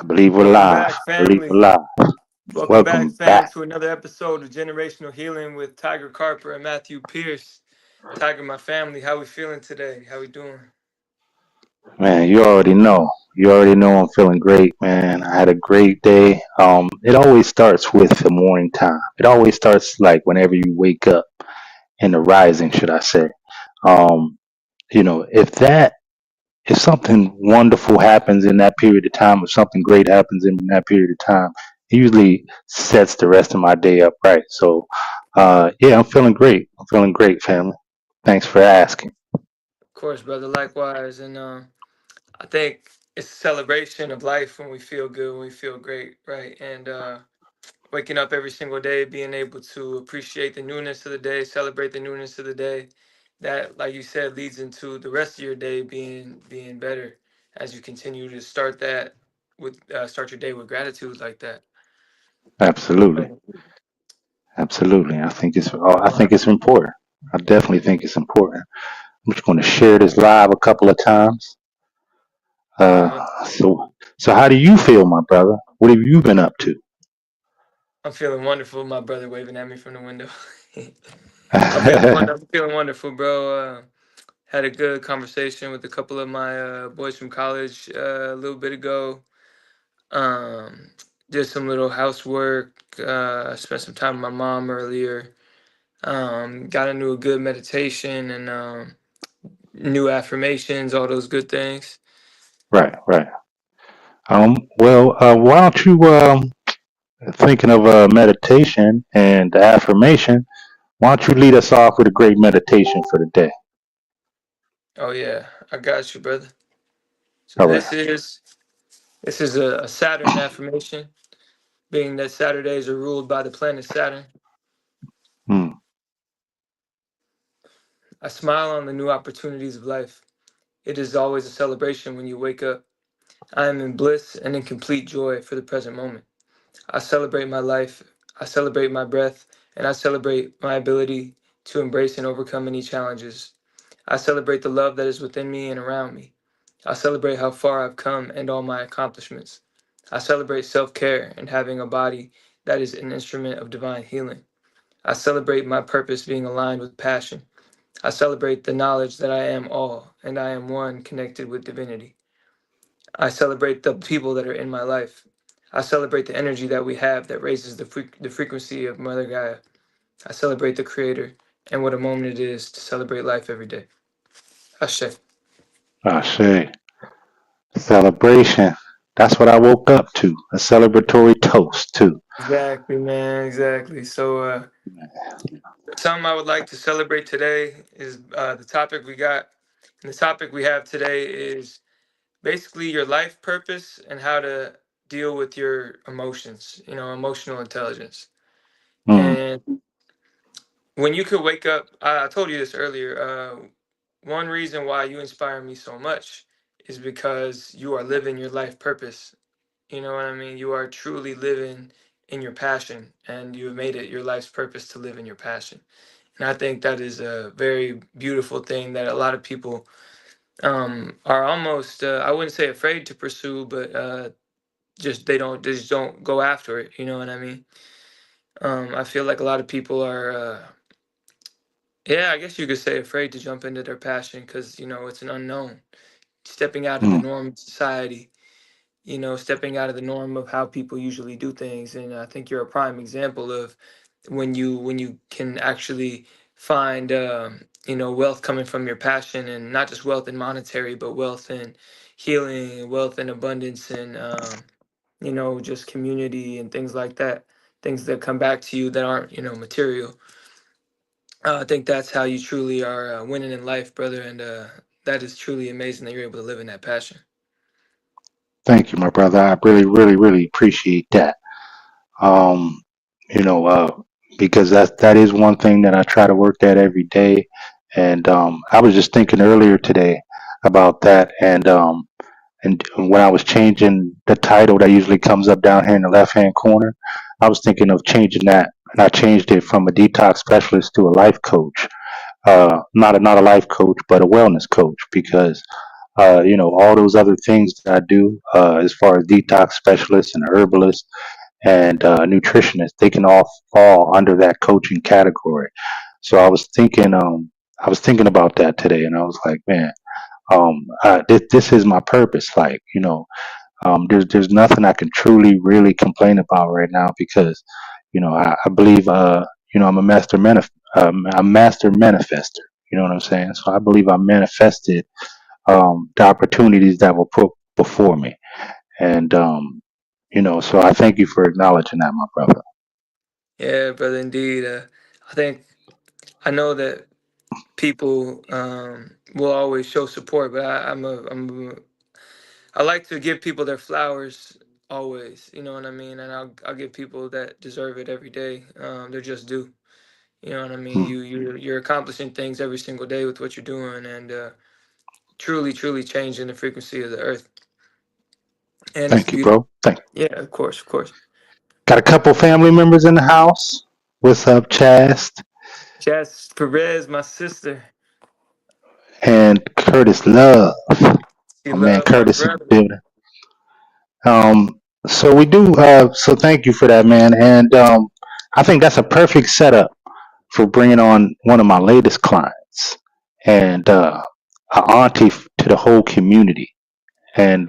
I believe we're Welcome live. back, I believe we're family. live. Welcome back, Welcome fam, back. to another episode of Generational Healing with Tiger Carper and Matthew Pierce. Tiger, my family, how we feeling today? How we doing? Man, you already know. You already know I'm feeling great, man. I had a great day. It always starts with the morning time. It always starts like whenever you wake up in the rising, should I say. Um, if something wonderful happens in that period of time, if something great happens in that period of time, it usually sets the rest of my day up right. So, yeah, I'm feeling great. I'm feeling great, family. Thanks for asking. Of course, brother, likewise. And I think it's a celebration of life when we feel good, when we feel great, right? And waking up every single day, being able to appreciate the newness of the day, celebrate the newness of the day. That, like you said, leads into the rest of your day being better as you continue to start your day with gratitude like that. Absolutely, So, absolutely. I think it's important. I definitely think it's important. I'm just going to share this live a couple of times. uh, So how do you feel, my brother? What have you been up to? I'm feeling wonderful. My brother waving at me from the window. I'm feeling wonderful, bro. Had a good conversation with a couple of my boys from college a little bit ago. Um, did some little housework. Spent some time with my mom earlier. Got into a good meditation and new affirmations, all those good things. Right, right. Why don't you thinking of meditation and affirmation? Why don't you lead us off with a great meditation for the day? Oh yeah, I got you, brother. So All right. this is a Saturn affirmation, being that Saturdays are ruled by the planet Saturn. Mm, I smile on the new opportunities of life. It is always a celebration when you wake up. I am in bliss and in complete joy for the present moment. I celebrate my life, I celebrate my breath, and I celebrate my ability to embrace and overcome any challenges. I celebrate the love that is within me and around me. I celebrate how far I've come and all my accomplishments. I celebrate self care and having a body that is an instrument of divine healing. I celebrate my purpose being aligned with passion. I celebrate the knowledge that I am all and I am one connected with divinity. I celebrate the people that are in my life. I celebrate the energy that we have that raises the frequency of Mother Gaia. I celebrate the Creator and what a moment it is to celebrate life every day. Ashe. I say celebration. That's what I woke up to. A celebratory toast too. Exactly, man. Exactly. So, something I would like to celebrate today is the topic we got. And the topic we have today is basically your life purpose and how to deal with your emotions, emotional intelligence. Mm, And when you could wake up, I told you this earlier. One reason why you inspire me so much is because you are living your life purpose. You know what I mean? You are truly living in your passion, and you have made it your life's purpose to live in your passion. And I think that is a very beautiful thing that a lot of people are almost, I wouldn't say afraid to pursue, but they just don't go after it. You know what I mean? I feel like a lot of people are. Yeah, I guess you could say afraid to jump into their passion because, it's an unknown. Stepping out of the mm, norm of society, stepping out of the norm of how people usually do things. And I think you're a prime example of when you can actually find, wealth coming from your passion, and not just wealth in monetary, but wealth in healing, wealth in abundance, and, just community and things like that. Things that come back to you that aren't, material. I think that's how you truly are winning in life, brother, and that is truly amazing that you're able to live in that passion. thank you, my brother. I really, really, really appreciate that. Um, you know, because that is one thing that I try to work at every day. And I was just thinking earlier today about that, and when I was changing the title that usually comes up down here in the left hand corner, I was thinking of changing that, and I changed it from a detox specialist to a life coach. Not a life coach, but a wellness coach, because all those other things that I do, as far as detox specialist and herbalist and nutritionist, they can all fall under that coaching category. So I was thinking about that today, and I was like, man, this is my purpose. Like, there's nothing I can truly really complain about right now because, I believe, I'm a master manifester. You know what I'm saying? So I believe I manifested the opportunities that were put before me, and so I thank you for acknowledging that, my brother. Yeah, brother, indeed. I think I know that people will always show support, but I like to give people their flowers always. You know what I mean? And I'll give people that deserve it every day. They're just due. You know what I mean? Hmm. You're accomplishing things every single day with what you're doing, and truly changing the frequency of the earth, and it's Thank you, beautiful. bro. Thank you. Yeah, of course, of course. Got a couple family members in the house. What's up, Chast Jess Perez, my sister, and Curtis Love? she My man loved my Curtis in the brother. building. So we do. So thank you for that, man. And I think that's a perfect setup for bringing on one of my latest clients and a auntie to the whole community. And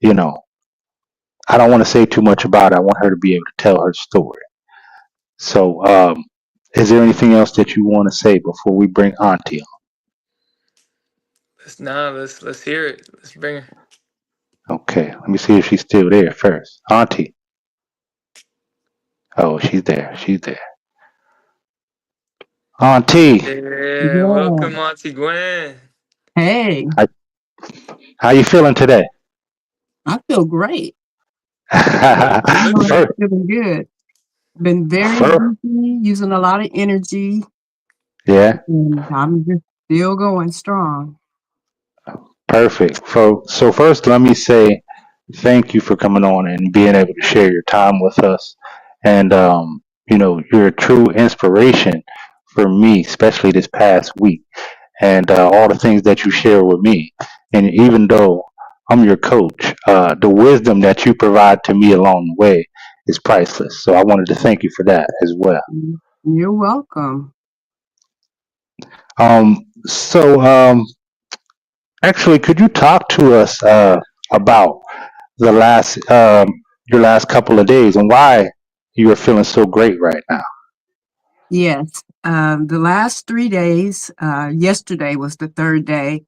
you know, I don't want to say too much about it. I want her to be able to tell her story. So, is there anything else that you want to say before we bring auntie Let's hear it. Let's bring her. on? Okay, let me see if she's still there first. Auntie. Oh, she's there. She's there. Auntie, Yeah, Yeah. welcome, Auntie Gwen. Hey, how, how you feeling today? I feel great. You look I'm First, great. feeling good. Been very first, busy, using a lot of energy, yeah. and I'm just still going strong. Perfect. So first, let me say thank you for coming on and being able to share your time with us. And you're a true inspiration for me, especially this past week, and all the things that you share with me. And even though I'm your coach, the wisdom that you provide to me along the way is priceless. So I wanted to thank you for that as well. You're welcome. So actually, could you talk to us about the last your last couple of days and why you are feeling so great right now? Yes, the last 3 days, yesterday was the third day.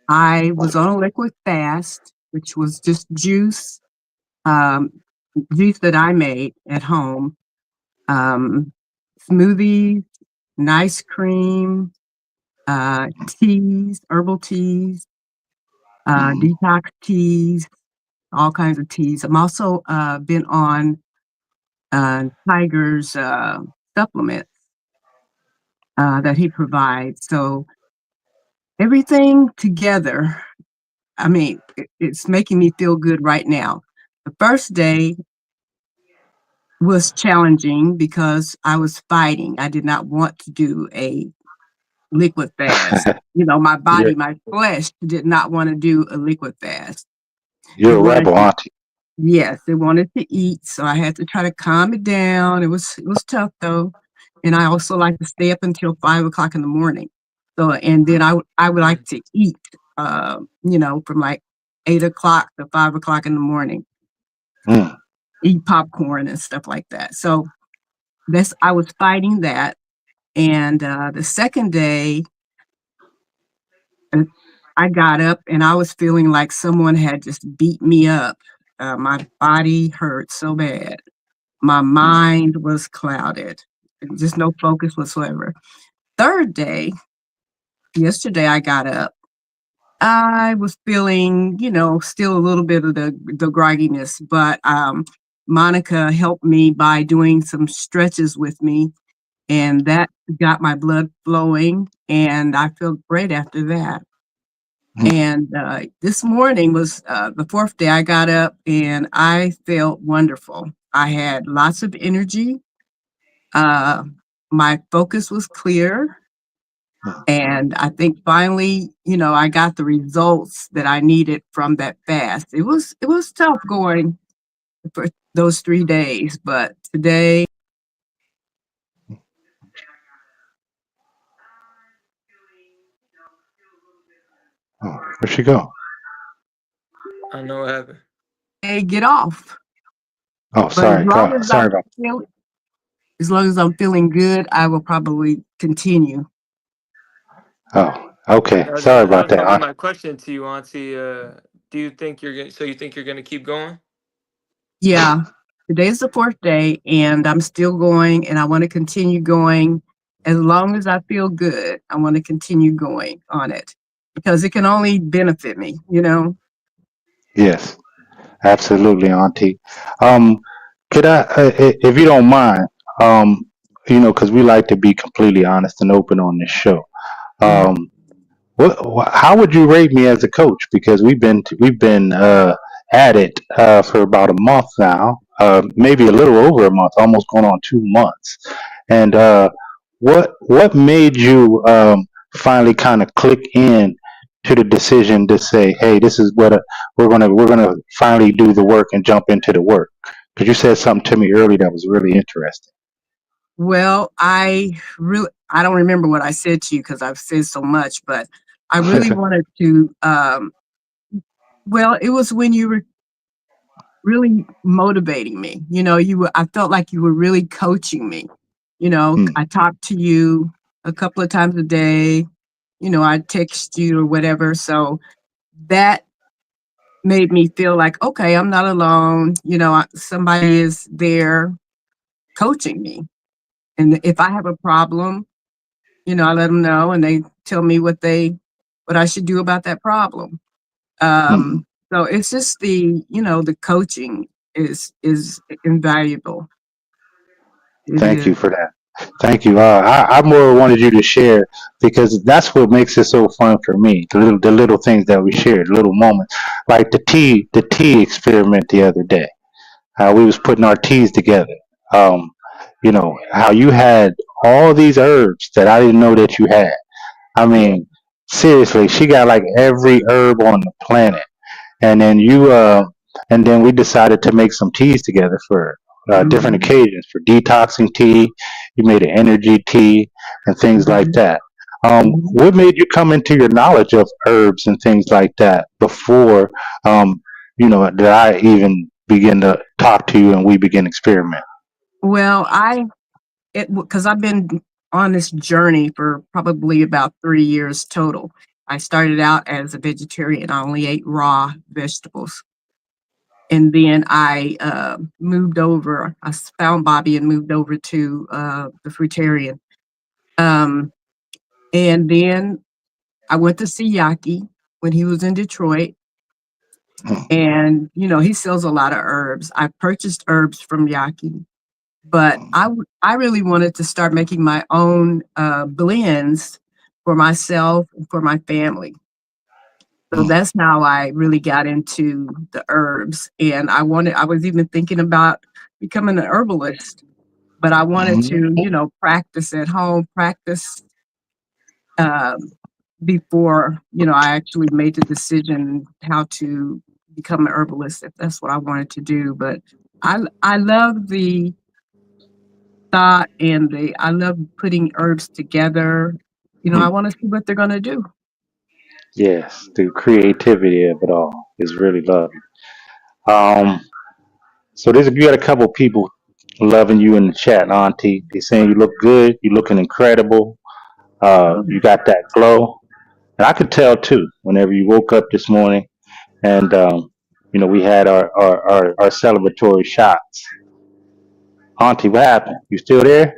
I was on a liquid fast, which was just um, juice that I made at home, um, smoothies, nice cream, teas, herbal teas, Hmm. detox teas, all kinds of teas. I'm also been on Tiger's supplements that he provides. So everything together, I mean, it's making me feel good right now. The first day was challenging because I was fighting. I did not want to do a liquid fast. My you're body, my flesh did not want to do a liquid fast. It you're a wanted rebel, to, auntie. yes, it wanted to eat, so I had to try to calm it down. It was tough though, and I also like to stay up until 5 o'clock in the morning. So, and then I would like Mm. to eat, from like 8 o'clock to 5 o'clock in the morning, Mm. eat popcorn and stuff like that. So that's I was fighting that, and the second day And I got up and I was feeling like someone had just beat me up. My body hurt so bad. My Mm. mind was clouded, just no focus whatsoever. Third day, yesterday, I got up. I was feeling, still a little bit of the grogginess, but Monica helped me by doing some stretches with me, and that got my blood flowing, and I felt great after that. Mm. And this morning was the fourth day I got up and I felt wonderful. I had lots of energy. Uh, my focus was clear. And I think finally, I got the results that I needed from that fast. It was tough going for those 3 days, but today, Oh, where'd she go? I know what happened. I get off. Oh, But sorry. Sorry about. as long as I'm feeling good, I will probably continue. Oh, okay. That was, Sorry that about was gonna be that. my question to you, Auntie. Do you think you think you're gonna keep going? Yeah, today's the fourth day, and I'm still going, and I want to continue going as long as I feel good. I want to continue going on it because it can only benefit me. Yes, absolutely, Auntie. Um, could if you don't mind, um, because we like to be completely honest and open on this show. Mhm. Um, how would you rate me as a coach? Because we've been at it for about a month now, maybe a little over a month, almost going on 2 months. And what made you finally kind of click in to the decision to say, hey, this is what we're gonna finally do the work and jump into the work? Because you said something to me earlier that was really interesting. Well, I don't remember what I said to you because I've said so much, but I really wanted to. Well, it was when you were really motivating me. I felt like you were really coaching me. Mm, I talked to you a couple of times a day. I text you or whatever. So that made me feel like, okay, I'm not alone. Somebody is there coaching me. And if I have a problem, I let them know and they tell me what I should do about that problem. mm. So it's just the coaching is invaluable. It Thank you is. for that. Thank you. I more wanted you to share because that's what makes it so fun for me. The little things that we shared, little moments, like the tea experiment the other day. How we was putting our teas together. Um, how you had all these herbs that I didn't know that you had. I mean, seriously, she got like every herb on the planet, and then and then we decided to make some teas together for different Mhm, occasions, for detoxing tea. You made an energy tea and things like mhm, that. mhm. What made you come into your knowledge of herbs and things like that before that I even begin to talk to you and we begin to experiment? Well, because I've been on this journey for probably about 3 years total. I started out as a vegetarian. I only ate raw vegetables. And then I moved over. Found Bobby and moved over to the fruitarian. Um, and then I went to see Yaki when he was in Detroit. And, he sells a lot of herbs. I purchased herbs from Yaki, but I really wanted to start making my own blends for myself and for my family. So that's how I really got into the herbs. And I was even thinking about becoming an herbalist, but I wanted Mhm. to, practice at home, practice um, before, I actually made the decision how to become an herbalist if that's what I wanted to do. But I love the thought and I love putting herbs together. I want to see what they're gonna do. Yes, the creativity of it all is really lovely. Um, so you got a couple people loving you in the chat, Auntie. They saying you look good, you looking incredible. You got that glow, and I could tell too. Whenever you woke up this morning, and we had our celebratory shots. Auntie, what happened? You still there?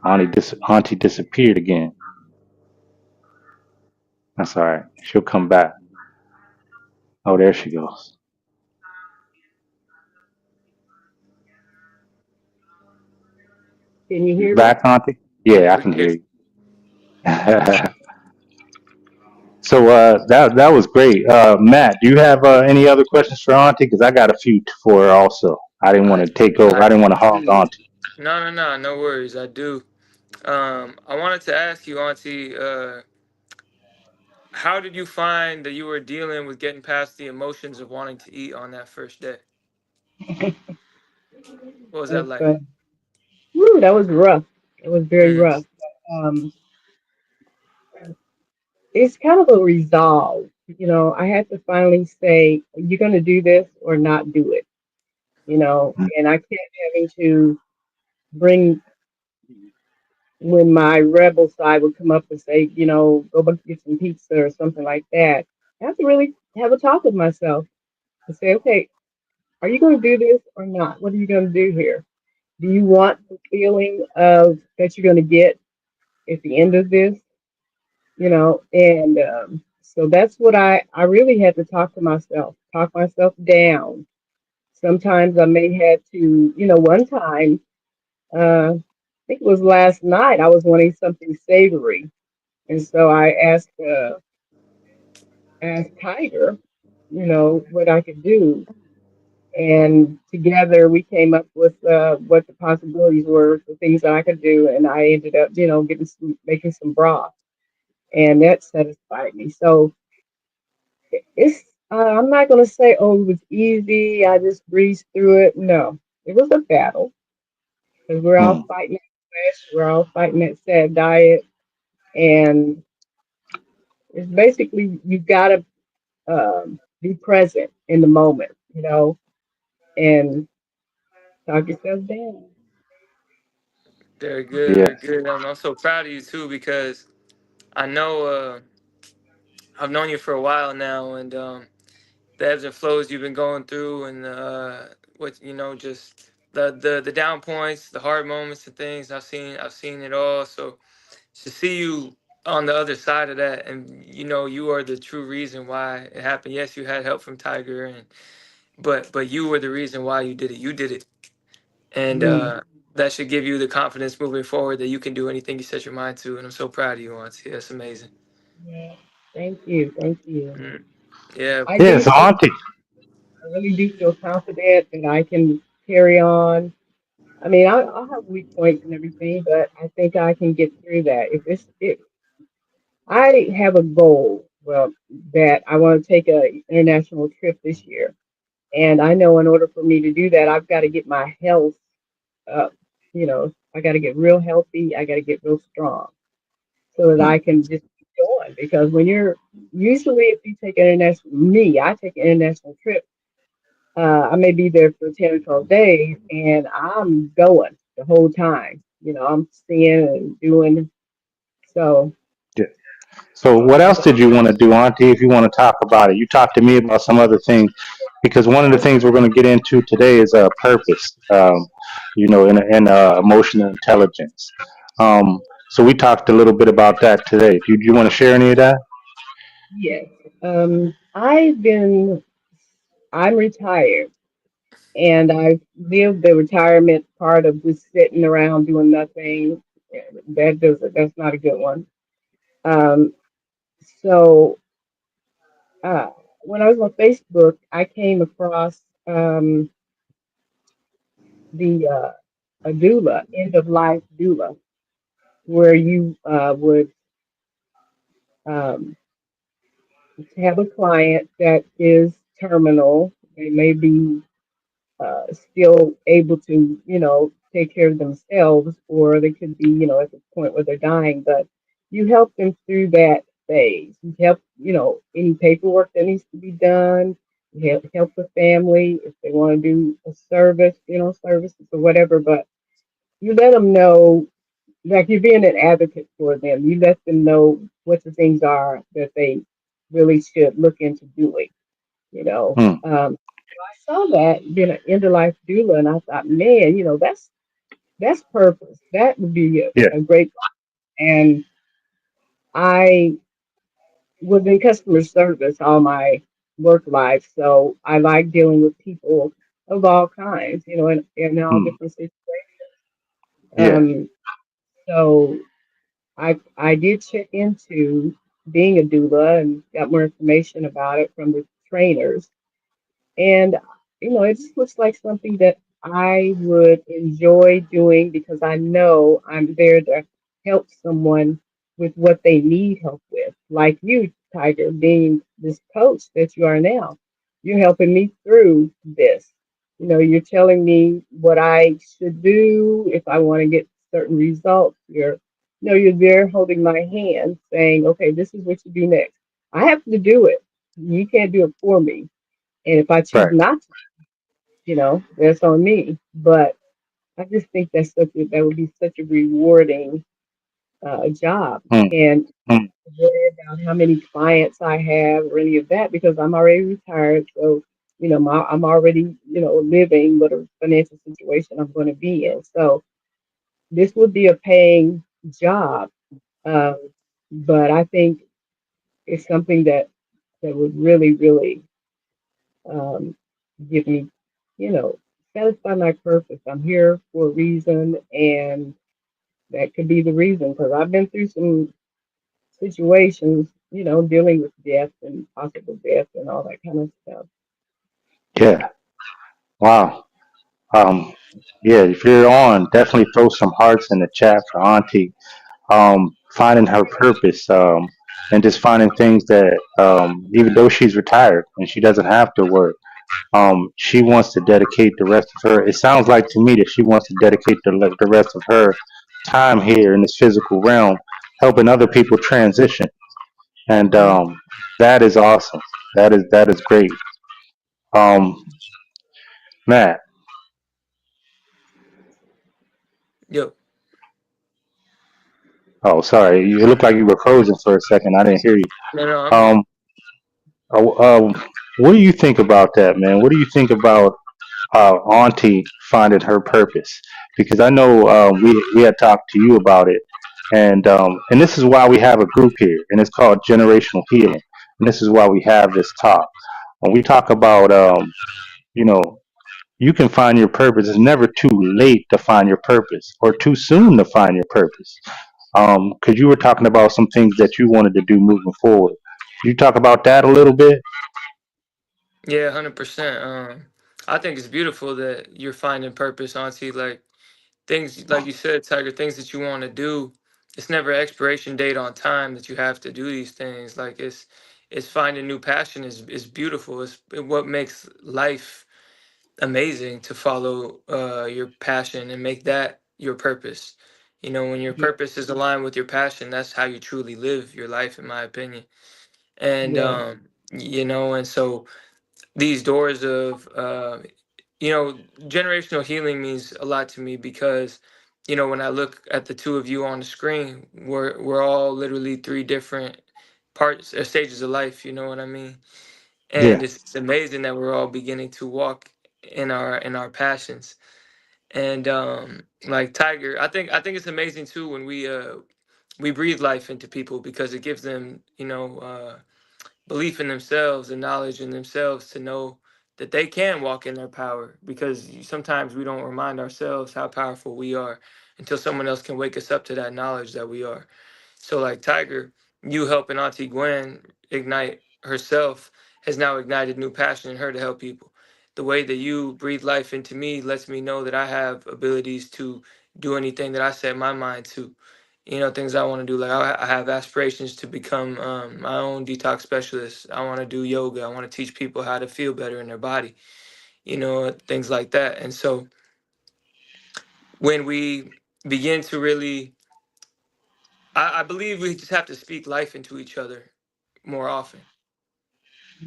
Auntie disappeared again. That's all right. She'll come back. Oh, there she goes. Can you You hear me? back, Auntie? Yeah, Yeah, I we can can hear hear you. you. So that was great. Matt, do you have any other questions for Auntie? Because I got a few for her also. I didn't want I to take over. I I didn't want to hog do. Auntie. No, no, no, no worries. I do. I wanted to ask you, Auntie, how did you find that you were dealing with getting past the emotions of wanting to eat on that first day? What was that That's like? good. Woo, that was rough. It was very Mm, rough. Um, it's kind of a resolve. I had to finally say, you're going to do this or not do it, and I kept having to bring, when my rebel side would come up and say, go back get some pizza or something like that. I have to really have a talk with myself and say, okay, are you going to do this or not? What are you going to do here? Do you want the feeling of that you're going to get at the end of this? And so that's what I really had to talk myself down. Sometimes I may have to, one time, I think it was last night, I was wanting something savory. And so I asked Tiger, what I could do. And together we came up with what the possibilities were for things that I could do. And I ended up, making some broth, and that satisfied me. So it's I'm not gonna say, oh, it was easy. I just breezed through it. No, it was a battle because we're all mm, fighting that flesh. We're all fighting that sad diet, and it's basically you gotta be present in the moment, and talk yourself down. very good, yeah. very good. I'm so proud of you too because I know I've known you for a while now, and the ebbs and flows you've been going through, and what just the down points, the hard moments, and things. I've seen it all. So to see you on the other side of that, and you are the true reason why it happened. Yes, you had help from Tiger, and but you were the reason why you did it. You did it, and Mm, that should give you the confidence moving forward that you can do anything you set your mind to. And I'm so proud of you, Auntie. That's amazing. yeah. Thank you, thank you. Mm. Yeah, I Yeah, do so feel, Auntie. I really do feel confident that I can carry on. I mean, I'll have weak points and everything, but I think I can get through that. If I have a goal, well, that I want to take a international trip this year, and I know in order for me to do that, I've got to get my health up. I got to get real healthy. I got to get real strong so that Mm, I can just keep going. Because when you're usually, if you take I take an international trip. I may be there for 10 or 12 days, and I'm going the whole time. I'm seeing and doing. So, yeah. So what else did you want to do, Auntie, if you want to talk about it? You talked to me about some other things because one of the things we're going to get into today is purpose, in emotional intelligence. So we talked a little bit about that today. Do you want to share any of that? yes. I'm retired, and I've lived the retirement part of just sitting around doing nothing. That's not a good one. Um, so, uh, when I was on Facebook, I came across the a doula, end of life doula, where you would um, have a client that is terminal. They may be still able to, take care of themselves, or they could be, at the point where they're dying, but you help them through that phase. You help, any paperwork that needs to be done. You help the family if they want to do a service, services or whatever, but you let them know, like you're being an advocate for them. You let them know what the things are that they really should look into doing, you know. Mm, I saw that being an end of life doula, and I thought, man, that's purpose. That would be yeah. a great. And I was in customer service all my work life, so I like dealing with people of all kinds, in all Mm, different situations. yeah. Um, so I did check into being a doula and got more information about it from the trainers. And it just looks like something that I would enjoy doing because I know I'm there to help someone with what they need help with. Like you, Tiger, being this coach that you are now, you're helping me through this. You know, you're telling me what I should do if I want to get certain results. You're there holding my hand, saying, "Okay, this is what you do next." I have to do it. You can't do it for me. And if I choose Right. not to, that's on me. But I just think that would be such a rewarding job. Mm, And mm. worry about how many clients I have or any of that because I'm already retired. So, I'm already, living what a financial situation I'm going to be in. So this would be a paying job. Um, but I think it's something that would really, really um, give me, you know, satisfy my purpose. I'm here for a reason, and that could be the reason because I've been through some situations, dealing with death and possible death and all that kind of stuff. Yeah. Wow. Um, yeah, if you're on, definitely throw some hearts in the chat for Auntie. Finding her purpose, and just finding things that, even though she's retired and she doesn't have to work, she wants to dedicate the rest of her. It sounds like to me that she wants to dedicate the rest of her time here in this physical realm, helping other people transition, and Mhm. that is awesome. That is great. Um, Matt. Yo, Oh, sorry. It looked like you were frozen for a second. I didn't hear you. no, I'm here. Um, what do you think about that, man? What do you think about Auntie finding her purpose? Because I know we had talked to you about it, and this is why we have a group here, and it's called Generational Healing, and this is why we have this talk. When we talk about, you know, you can find your purpose. It's never too late to find your purpose, or too soon to find your purpose. Because you were talking about some things that you wanted to do moving forward. Could you talk about that a little bit? Yeah, 100%. I think it's beautiful that you're finding purpose, Auntie. Like things, like you said, Tiger, things that you want to do. It's never expiration date on time that you have to do these things. Like it's finding new passion is beautiful. It's what makes life amazing to follow your passion and make that your purpose. You know, when your Yeah, purpose is aligned with your passion, that's how you truly live your life, in my opinion. And yeah, and so these doors of generational healing means a lot to me because when I look at the two of you on the screen, we're all literally three different parts or stages of life, you know what I mean? And Yeah, it's amazing that we're all beginning to walk in our passions. And like Tiger, I think it's amazing too when we breathe life into people because it gives them belief in themselves and knowledge in themselves to know that they can walk in their power because sometimes we don't remind ourselves how powerful we are until someone else can wake us up to that knowledge that we are. So, like Tiger, you helping Auntie Gwen ignite herself has now ignited new passion in her to help people. The way that you breathe life into me lets me know that I have abilities to do anything that I set my mind to. Things I want to do. Like I have aspirations to become my own detox specialist. I want to do yoga. I want to teach people how to feel better in their body. Things like that. And so when we begin to really, I believe we just have to speak life into each other more often.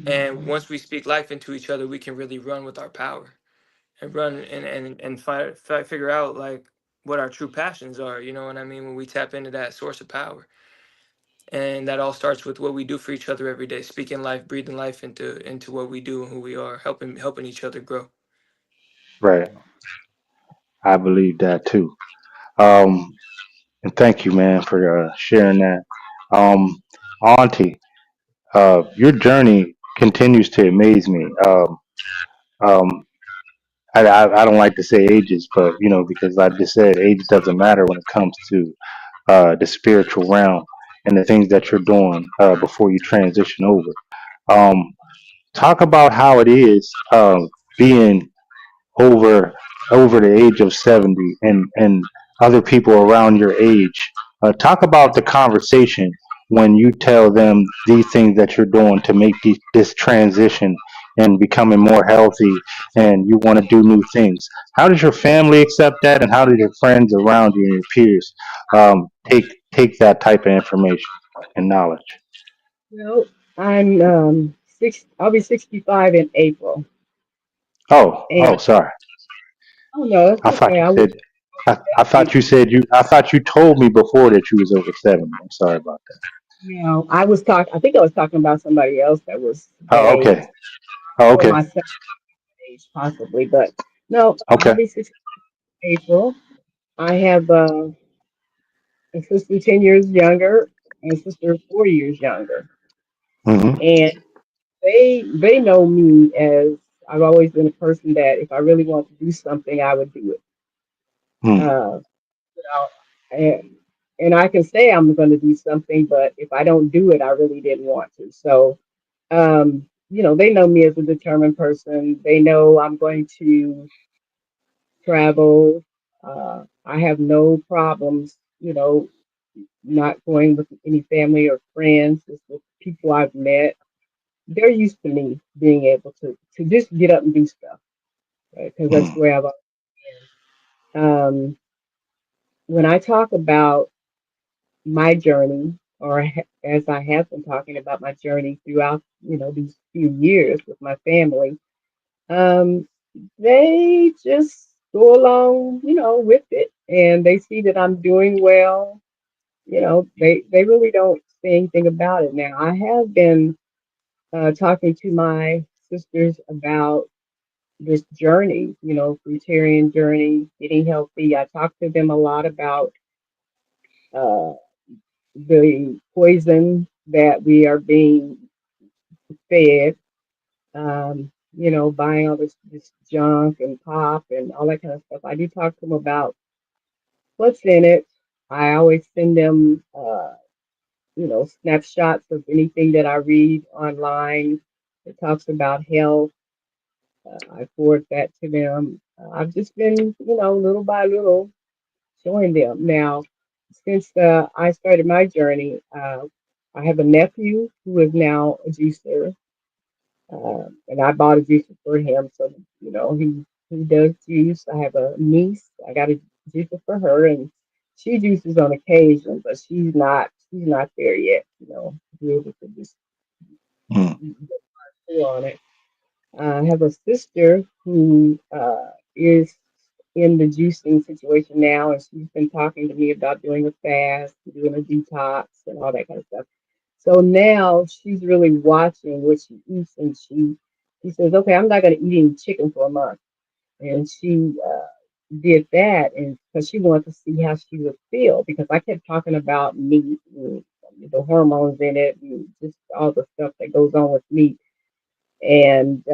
And mhm, once we speak life into each other, we can really run with our power and run and figure out like what our true passions are. You know what I mean? When we tap into that source of power. And that all starts with what we do for each other every day, speaking life, breathing life into what we do and who we are, helping each other grow. right. I believe that too. Um, and thank you, man, for sharing that. Um, Auntie, your journey continues to amaze me. Um, I don't like to say ages, but because like I just said, age doesn't matter when it comes to the spiritual realm and the things that you're doing before you transition over. Um, Talk about how it is being over over the age of 70 and other people around your age. Talk about the conversation when you tell them these things that you're doing to make this transition and becoming more healthy, and you want to do new things. How does your family accept that, and how do your friends around you and your peers take that type of information and knowledge? Well, I'm I'll be 65 in April. Oh, And sorry. oh no, that's I thought okay. you I was said. I thought you 70. said you. I thought you told me before that you was over 70. I'm sorry about that. No, I think I was talking about somebody else that was that Oh, age, okay. Oh, or okay. my son's age possibly, but no, I'll Okay. be 60 in April. I have a sister 10 years younger and a sister 4 years younger. Mm-hmm. And they know me as I've always been a person that if I really want to do something, I would do it. Mm, Uh, you know, and and I can say I'm going to do something, but if I don't do it, I really didn't want to. So, they know me as a determined person. They know I'm going to travel. I have no problems, not going with any family or friends. It's with people I've met. They're used to me being able to just get up and do stuff, right? Because that's mm, the way I've always been. When I talk about my journey, or as I have been talking about my journey throughout, these few years with my family, um, they just go along, with it, and they see that I'm doing well. They really don't say anything about it. Now, I have been talking to my sisters about this journey, fruitarian journey, getting healthy. I talk to them a lot about uh, the poison that we are being fed, buying all this junk and pop and all that kind of stuff. I do talk to them about what's in it. I always send them, snapshots of anything that I read online that talks about health. I forward that to them. I've just been, little by little showing them. Now, since I started my journey, I have a nephew who is now a juicer, and I bought a juicer for him, so he does juice. I have a niece. I got a juicer for her, and she juices on occasion, but she's not there yet. To be able to just mm, pull on it. I have a sister who is in the juicing situation now, and she's been talking to me about doing a fast, doing a detox, and all that kind of stuff. So now she's really watching what she eats, and she says, "Okay, I'm not going to eat any chicken for a month." And she did that, and because she wanted to see how she would feel, because I kept talking about meat and the hormones in it, and just all the stuff that goes on with meat. And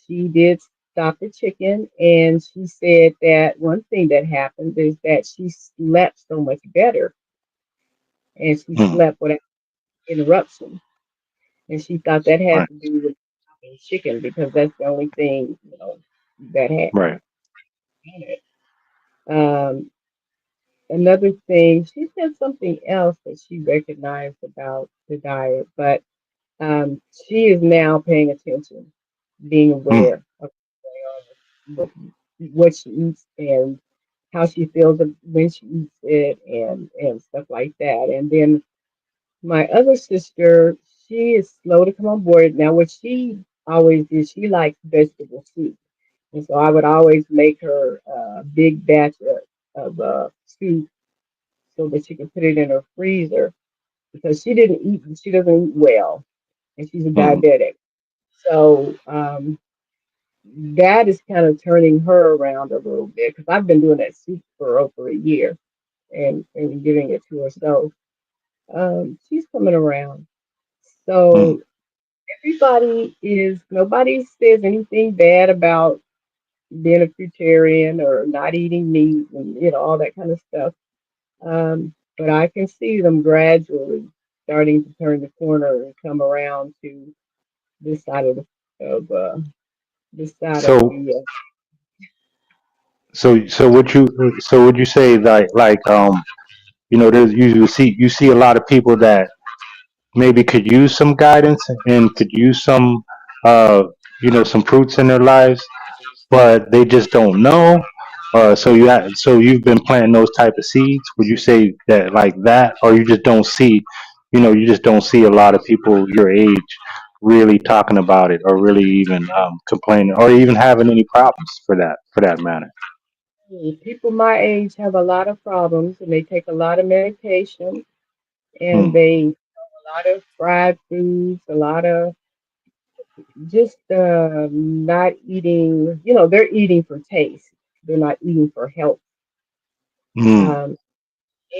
she did stop the chicken, and she said that one thing that happened is that she slept so much better, and she mm. slept without interruption. And she thought that had Right. to do with stopping chicken because that's the only thing that had Right. in it. Um, Another thing, she said something else that she recognized about the diet, but she is now paying attention, being Mm, aware of what, what she eats and how she feels when she eats it and stuff like that. And then my other sister, she is slow to come on board. Now, what she always did, she likes vegetable soup. And so I would always make her a big batch of soup so that she could put it in her freezer because she doesn't eat well, and she's a mm, diabetic. So that is kind of turning her around a little bit because I've been doing that soup for over a year and giving it to her. So she's coming around. mm. So nobody says anything bad about being a fruitarian or not eating meat and all that kind of stuff. But I can see them gradually starting to turn the corner and come around to this side of this side of So, the so would you say like there's you see a lot of people that maybe could use some guidance and could use some uh some fruits in their lives, but they just don't know. So you've been planting those type of seeds. Would you say that like that, or you just don't see a lot of people your age really talking about it, or really even complaining, or even having any problems for that matter? People my age have a lot of problems and they take a lot of medication and Hmm. they eat a lot of fried foods, a lot of just not eating, they're eating for taste. They're not eating for health. Hmm. Um,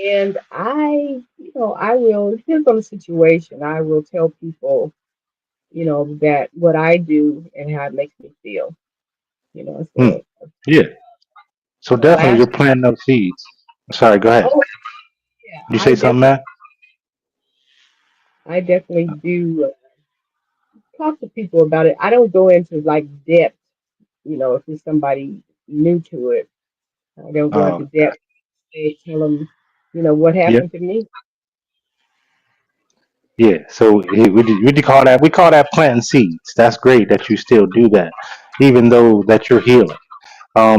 and I will, it depends on the situation. I will tell people, that what I do and how it makes me feel. Hmm. So Yeah. So the definitely, you're last, planting those seeds. Sorry. Go ahead. oh yeah, You say something, man? I definitely do talk to people about it. I don't go into like depth, if it's somebody new to it. I don't go into Okay. depth. They tell them, what Yeah. happened to me. Yeah. So we call that, planting seeds. That's great that you still do that, even though that you're healing.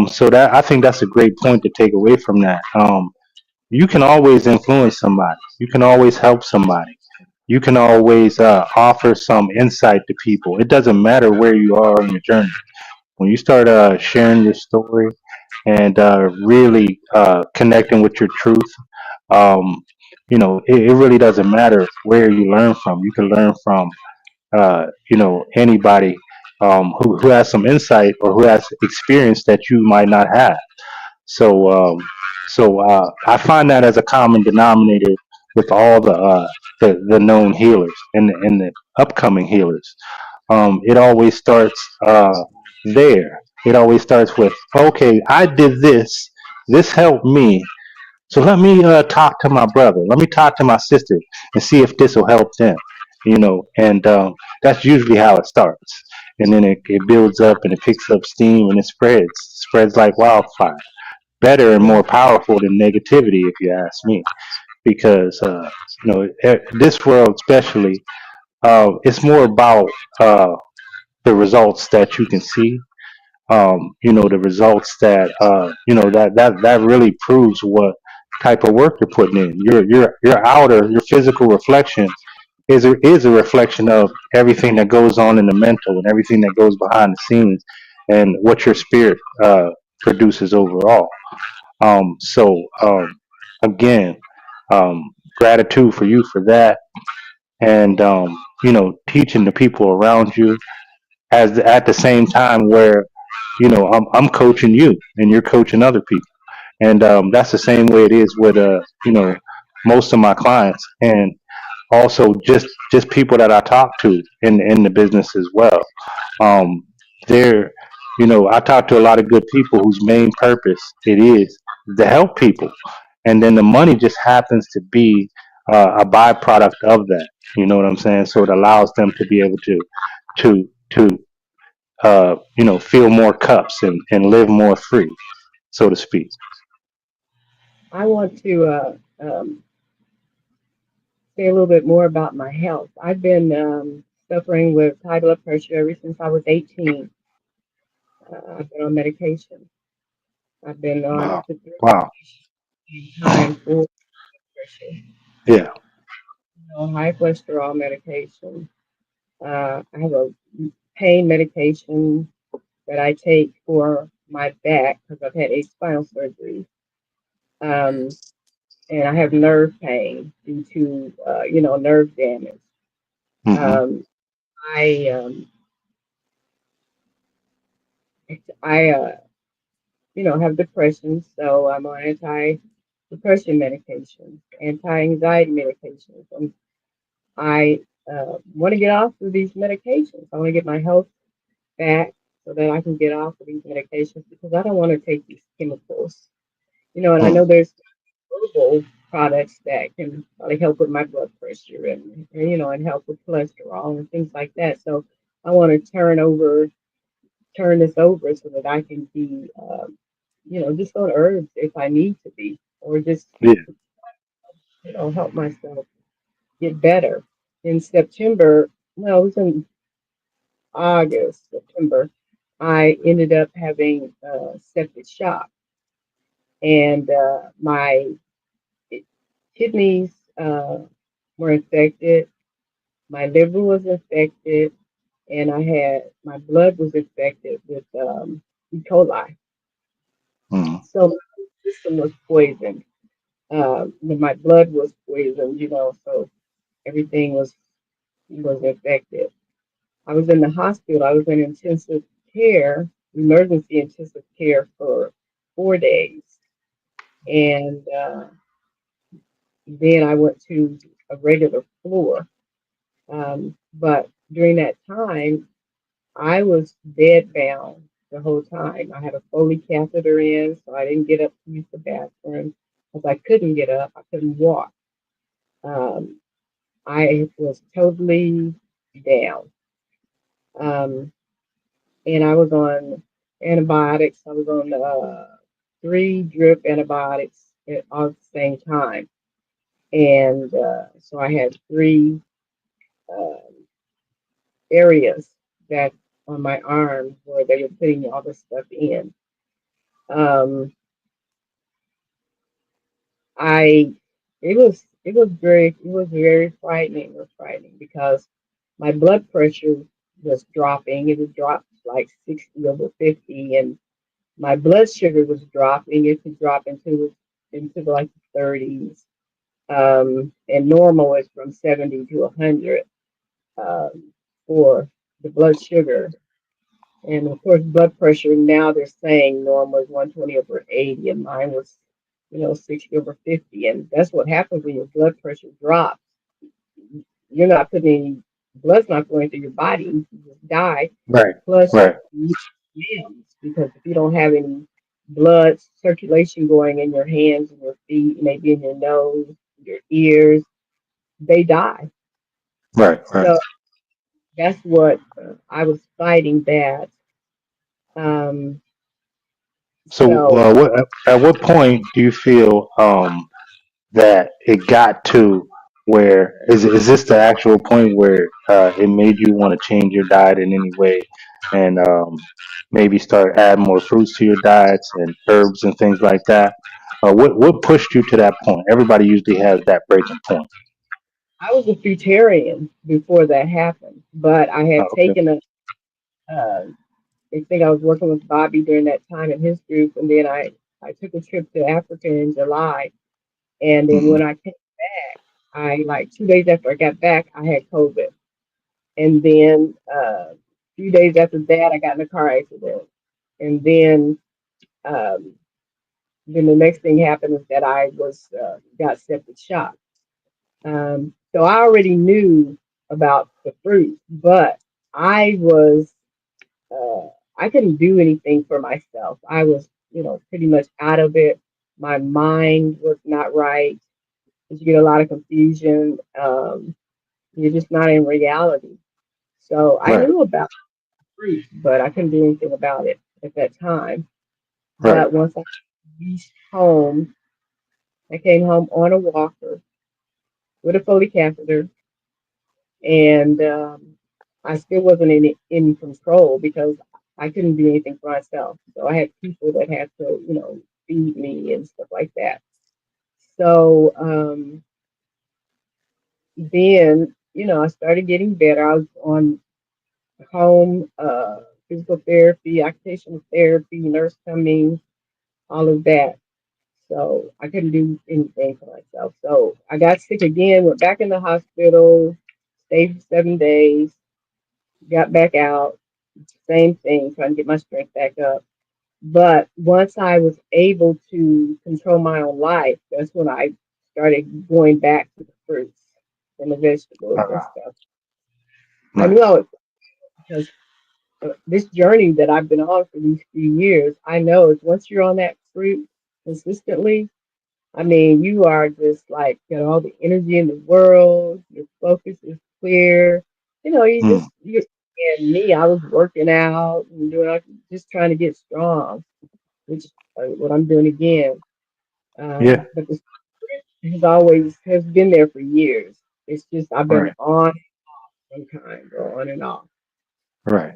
So that, I think that's a great point to take away from that. You can always influence somebody. You can always help somebody. You can always offer some insight to people. It doesn't matter where you are on your journey. When you start sharing your story and really connecting with your truth, it really doesn't matter where you learn from. You can learn from anybody who has some insight or who has experience that you might not have. So, I find that as a common denominator with all the known healers and the upcoming healers. It always starts there. It always starts with, okay, I did this. This helped me. So let me talk to my brother. Let me talk to my sister and see if this will help them. And that's usually how it starts. And then it builds up and it picks up steam and it spreads like wildfire. Better and Yeah, more powerful than negativity, if you ask me. Because this world, especially, it's more about uh, the results that you can see. The results that that really proves what type of work you're putting in. Your physical reflection is a reflection of everything that goes on in the mental and everything that goes behind the scenes, and what your spirit produces overall. Again, gratitude for you for that, and teaching the people around you as at the same time where I'm coaching you and you're coaching other people, and that's the same way it is with most of my clients, and also just people that I talk to in the business as well. Um, they're I talk to a lot of good people whose main purpose it is to help people, and then the money just happens to be a byproduct of that. You know what I'm saying? So it allows them to be able to fill more cups and live more free, so to speak. I want to say a little bit more about my health. I've been suffering with high blood pressure ever since I was 18. I've been on medication. I've been on Wow. up to three Wow. times for pressure, Yeah. high cholesterol medication. I have a pain medication that I take for my back because I've had 8 spinal surgeries. Um, and I have nerve pain due to, nerve damage. Hmm. Um, I, I, have depression, so I'm on anti-depression medications, anti-anxiety medications. I want to get off of these medications. I want to get my health back so that I can get off of these medications because I don't want to take these chemicals. And I know there's herbal products that can probably help with my blood pressure and help with cholesterol and things like that. So I want to turn this over so that I can be, just on herbs if I need to be, or just Yeah. help myself get better. In September, well, it was in August, September, I ended up having septic shock, and my kidneys were infected, my liver was infected, and I had my blood was infected with E. coli. Mm, So my system was poisoned. My blood was poisoned, so everything was infected. I was in the hospital. I was in intensive care, emergency intensive care for 4 days, and then I went to a regular floor. But during that time, I was bedbound the whole time. I had a Foley catheter in, so I didn't get up to use the bathroom because I couldn't get up. I couldn't walk. Um, I was totally down. Um, and I was on antibiotics. I was on 3 drip antibiotics at all the same time. And so I had 3 areas that on my arm where they were putting all this stuff in. Um, I it was very frightening. It was frightening because my blood pressure was dropping. It was dropped like 60 over 50, and my blood sugar was dropping. It could drop into like the 30s. And normal is from 70 to 100 for the blood sugar. And of course, blood pressure now they're saying normal is 120 over 80, and mine was, 60 over 50. And that's what happens when your blood pressure drops. You're not putting any blood's not going through your body, you just die. right, Plus, right, you need hands because if you don't have any blood circulation going in your hands and your feet, maybe in your nose, your ears, they die. right, right. So that's what I was fighting that. Um, So, so at what point do you feel that it got to where is this the actual point where it made you want to change your diet in any way and maybe start adding more fruits to your diets and herbs and things like that? What pushed you to that point? Everybody usually has that breaking point. I was a fruitarian before that happened, but I had Okay. taken uh, I think I was working with Bobby during that time in his group, and then I took a trip to Africa in July, and then Hmm. when I came back, I like 2 days after I got back, I had COVID, and then a few days after that, I got in a car accident, and um, then the next thing happened is that I was got septic shock. So I already knew about the fruit, but I was uh, I couldn't do anything for myself. I was, pretty much out of it. My mind was not right. You get a lot of confusion. You're just not in reality. So I Right, knew about fruit, but I couldn't do anything about it at that time. right. But once I reached home, I came home on a walker with a Foley catheter, and I still wasn't in control because I couldn't do anything for myself. So I had people that had to, feed me and stuff like that. So then, I started getting better. I was on home physical therapy, occupational therapy, nurse coming, all of that. So I couldn't do anything for myself. So I got sick again, went back in the hospital, stayed for 7 days, got back out. Same thing, trying to get my strength back up. But once I was able to control my own life, that's when I started going back to the fruits and the vegetables and Uh, stuff. I right, knew I would because this journey that I've been on for these few years, I know is once you're on that fruit consistently, I mean, you are just like got all the energy in the world. Your focus is clear. mm, you and me. I was working out and just trying to get strong, which what I'm doing again. yeah, But the has been there for years. It's just I've been Right. on sometimes or on and off. Right.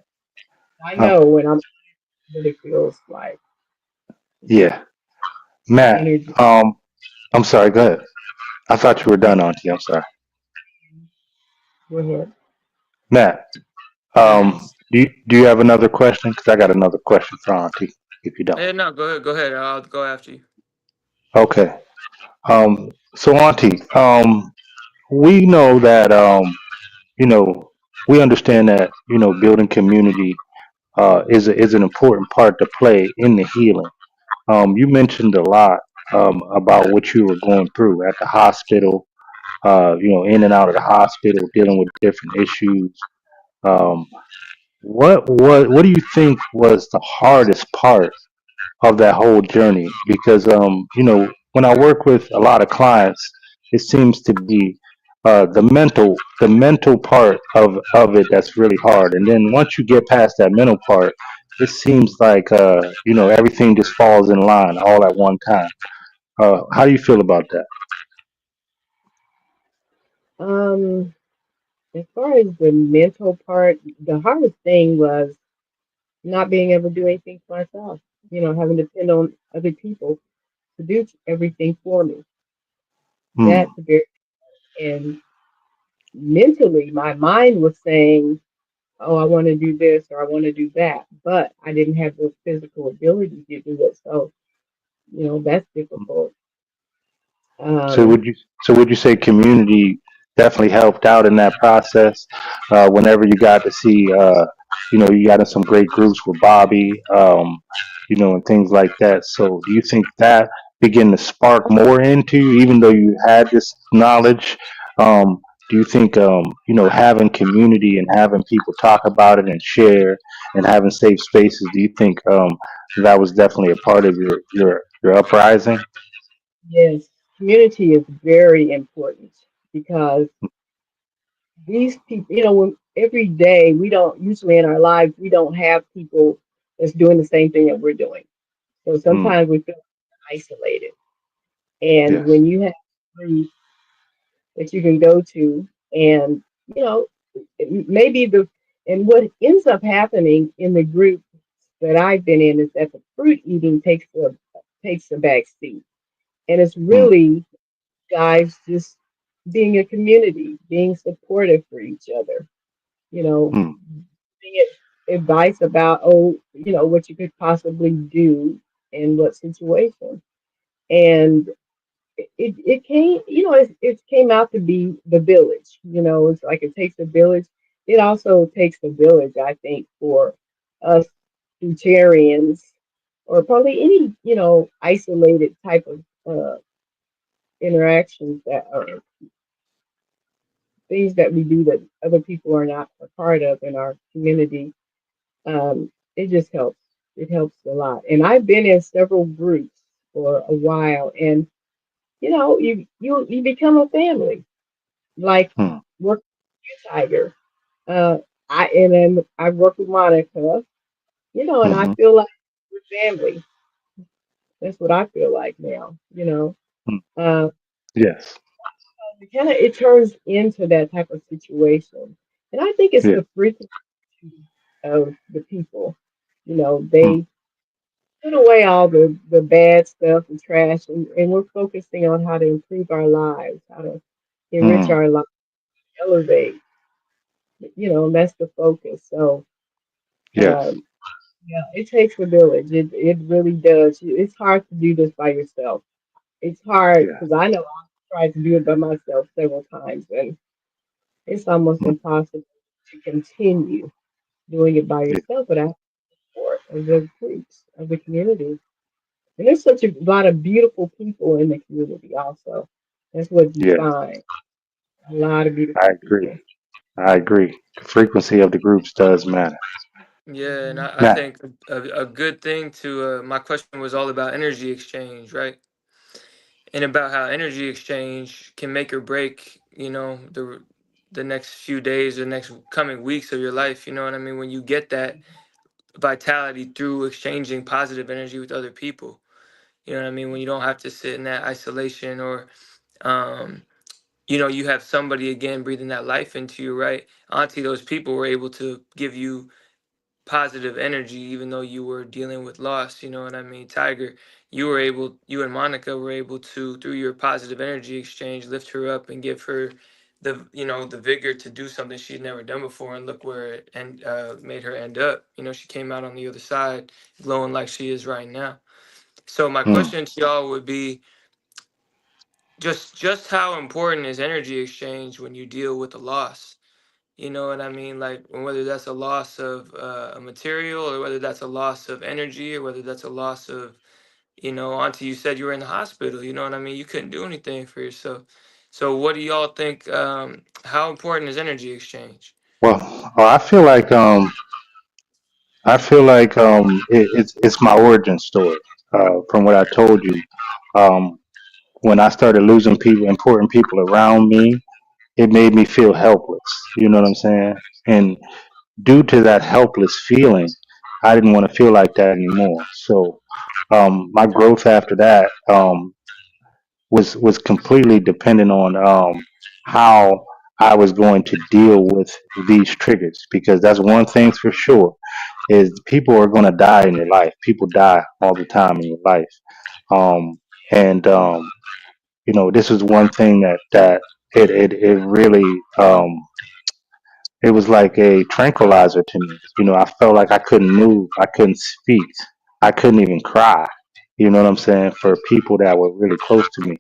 I Uh, know when I'm what it feels like yeah. the Matt, energy. I'm sorry, go ahead. I thought you were done, Auntie. I'm sorry. Go ahead. Matt, do you have another question? Because I got another question for Auntie, if you don't. Yeah, no, go ahead. Go ahead. I'll go after you. Okay. So Auntie, we know that, you know, we understand that, building community, is an important part to play in the healing. You mentioned a lot, about what you were going through at the hospital, in and out of the hospital, dealing with different issues. Um, what do you think was the hardest part of that whole journey? Because, when I work with a lot of clients, it seems to be, the mental part of it that's really hard. And then once you get past that mental part, it seems like, everything just falls in line all at one time. How do you feel about that? Um, as far as the mental part, the hardest thing was not being able to do anything for myself. Having to depend on other people to do everything for me. Hmm. That's very and mentally, my mind was saying, "Oh, I want to do this or I want to do that," but I didn't have the physical ability to do it. So, that's difficult. So Um, would you so would you say community definitely helped out in that process? Whenever you got to see, you got in some great groups with Bobby, and things like that. So do you think that began to spark more into you, even though you had this knowledge? Do you think, having community and having people talk about it and share and having safe spaces? Do you think, that was definitely a part of your uprising? yes, community is very important because these people, when every day we don't usually in our lives we don't have people that's doing the same thing that we're doing. So Hmm. sometimes we feel isolated. And Yes. when you have groups that you can go to, and you know, maybe and what ends up happening in the group that I've been in is that the fruit eating takes a back seat, and it's Hmm. really guys just being a community, being supportive for each other. You know, Hmm. giving advice about what you could possibly do in what situation, and it came, it came out to be the village. It's like it takes a village. It also takes a village, I think, for us Futarians or probably any, isolated type of interactions that are things that we do that other people are not a part of in our community. It just helps. It helps a lot. And I've been in several groups for a while, and you become a family. Like Hmm. work with Tiger. Uh, and then I work with Monica. And I Hmm. feel like we're family. That's what I feel like now. Hmm. Uh, Yes. it turns into that type of situation, and I think it's Yeah. the frequency of the people. Hmm. They put away all the bad stuff and trash, and we're focusing on how to improve our lives, how to enrich Hmm. our lives, elevate. And that's the focus. So, Yes. um, yeah, it takes a village. It really does. It's hard to do this by yourself. It's hard Yeah. because I know I've tried to do it by myself several times, and it's almost Hmm. impossible to continue doing it by Yeah. yourself without support of the groups of the community. And there's such a lot of beautiful people in the community also. That's what you Yes. find. A lot of I beautiful agree. people. I agree. The frequency of the groups does matter. Yeah, and Mhm. I Matt. think a good thing to my question was all about energy exchange, right? And about how energy exchange can make or break, the next few days, the next coming weeks of your life. You know what I mean? When you get that vitality through exchanging positive energy with other people. You know what I mean? When you don't have to sit in that isolation or um, you know, you have somebody again breathing that life into you, right? Auntie, those people were able to give you positive energy even though you were dealing with loss, you know what I mean? Tiger, you and Monica were able to, through your positive energy exchange, lift her up and give her the, you know, the vigor to do something she'd never done before, and look where it made her end up. You know, she came out on the other side glowing like she is right now. So my Mm. question to y'all would be, just how important is energy exchange when you deal with a loss? You know what I mean? Like whether that's a loss of a material, or whether that's a loss of energy, or whether that's a loss of, you know, Auntie, you said you were in the hospital. You know what I mean? You couldn't do anything for yourself. So what do y'all think? How important is energy exchange? Well, it's my origin story. From what I told you, um, when I started losing people, important people around me, it made me feel helpless. You know what I'm saying? And due to that helpless feeling, I didn't want to feel like that anymore. So my growth after that was completely dependent on how I was going to deal with these triggers, because that's one thing's for sure is people are going to die in your life. People die all the time in your life. Um, and you know, this was one thing that it really it was like a tranquilizer to me. You know, I felt like I couldn't move, I couldn't speak, I couldn't even cry. You know what I'm saying? For people that were really close to me.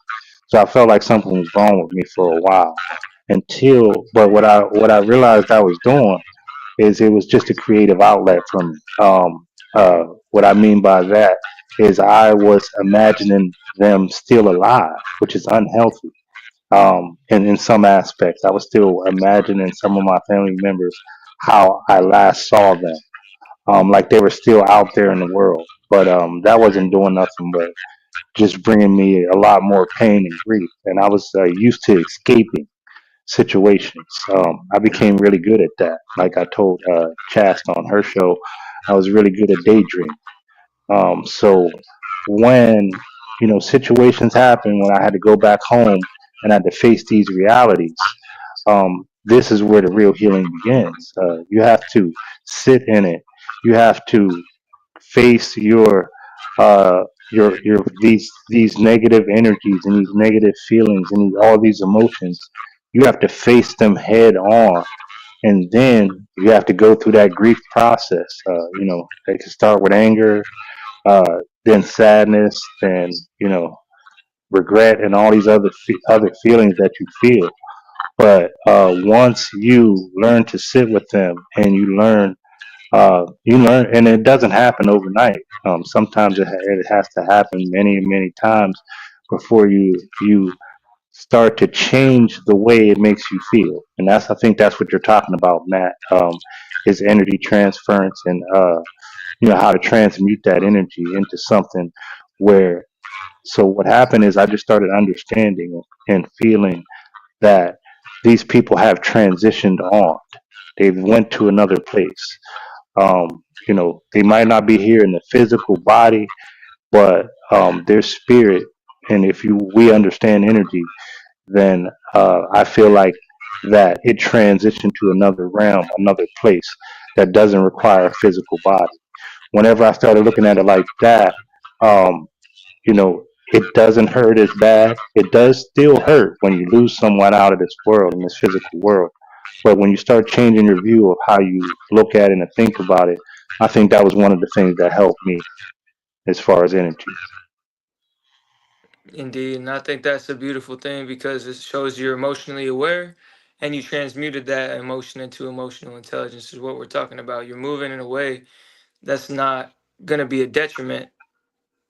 So I felt like something was wrong with me for a while. But what I realized I was doing is it was just a creative outlet for me. What I mean by that is I was imagining them still alive, which is unhealthy. And in some aspects, I was still imagining some of my family members how I last saw them, like they were still out there in the world. But that wasn't doing nothing but just bringing me a lot more pain and grief. And I was used to escaping situations. I became really good at that. Like I told Chast on her show, I was really good at daydreaming. So when situations happen, when I had to go back home and I had to face these realities, this is where the real healing begins. You have to sit in it. You have to face uh, your these negative energies and these negative feelings and all these emotions. You have to face them head on, and then you have to go through that grief process. It can start with anger, then sadness, then regret, and all these other feelings that you feel. But once you learn to sit with them and you learn, and it doesn't happen overnight. Sometimes it has to happen many, many times before you start to change the way it makes you feel. And I think that's what you're talking about, Matt. Is energy transference, and how to transmute that energy into something where. So what happened is I just started understanding and feeling that these people have transitioned on. They've went to another place. They might not be here in the physical body, but their spirit, and if you we understand energy, then I feel like that it transitioned to another realm, another place that doesn't require a physical body. Whenever I started looking at it like that, um, it doesn't hurt as bad. It does still hurt when you lose someone out of this world, in this physical world. But when you start changing your view of how you look at it and think about it, I think that was one of the things that helped me as far as energy. Indeed, and I think that's a beautiful thing because it shows you're emotionally aware, and you transmuted that emotion into emotional intelligence. Is what we're talking about. You're moving in a way that's not going to be a detriment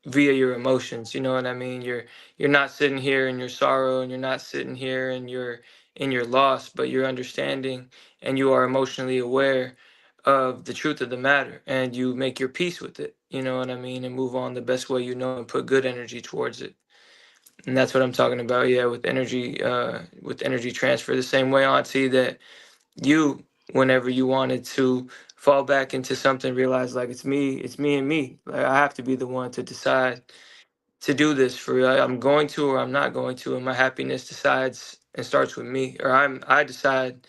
via your emotions. You know what I mean? You're not sitting here in your sorrow, and you're not sitting here in your loss, but you're understanding, and you are emotionally aware of the truth of the matter, and you make your peace with it. You know what I mean? And move on the best way you know, and put good energy towards it. And that's what I'm talking about. Yeah, with energy transfer, the same way, Auntie, that you, whenever you wanted to fall back into something, realize like it's me and me. Like I have to be the one to decide to do this for real. I'm going to or I'm not going to, and my happiness decides and starts with me, or I decide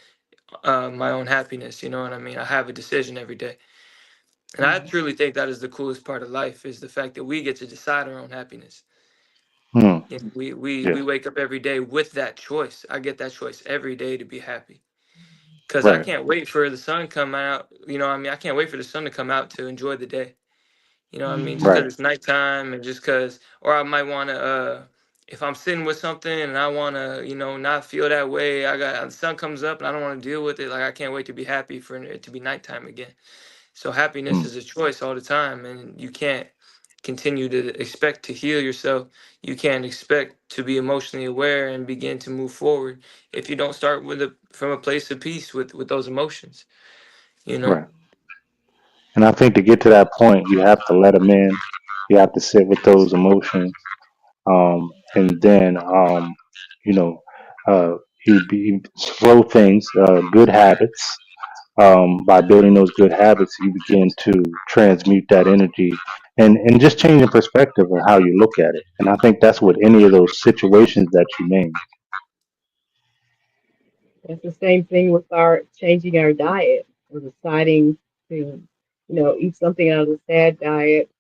my own happiness. You know what I mean? I have a decision every day, and I Mhm. truly think that is the coolest part of life is the fact that we get to decide our own happiness. Hmm. You know, we Yes. we wake up every day with that choice. I get that choice every day to be happy. Cause I Right. can't wait for the sun come out. You know, what I mean, I can't wait for the sun to come out to enjoy the day. You know what I mean? Just Right. because it's nighttime and just because, or I might want to, if I'm sitting with something and I want to, you know, not feel that way, the sun comes up and I don't want to deal with it. Like, I can't wait to be happy for it to be nighttime again. So, happiness Hmm. is a choice all the time. And you can't continue to expect to heal yourself. You can't expect to be emotionally aware and begin to move forward if you don't start from a place of peace with those emotions, you know? Right. And I think to get to that point, you have to let them in. You have to sit with those emotions, and then you know, uh, you slow things, good habits. By building those good habits, you begin to transmute that energy and just change the perspective of how you look at it. And I think that's what any of those situations that you name. That's the same thing with our changing our diet. We're deciding to, eat something out of the sad diet,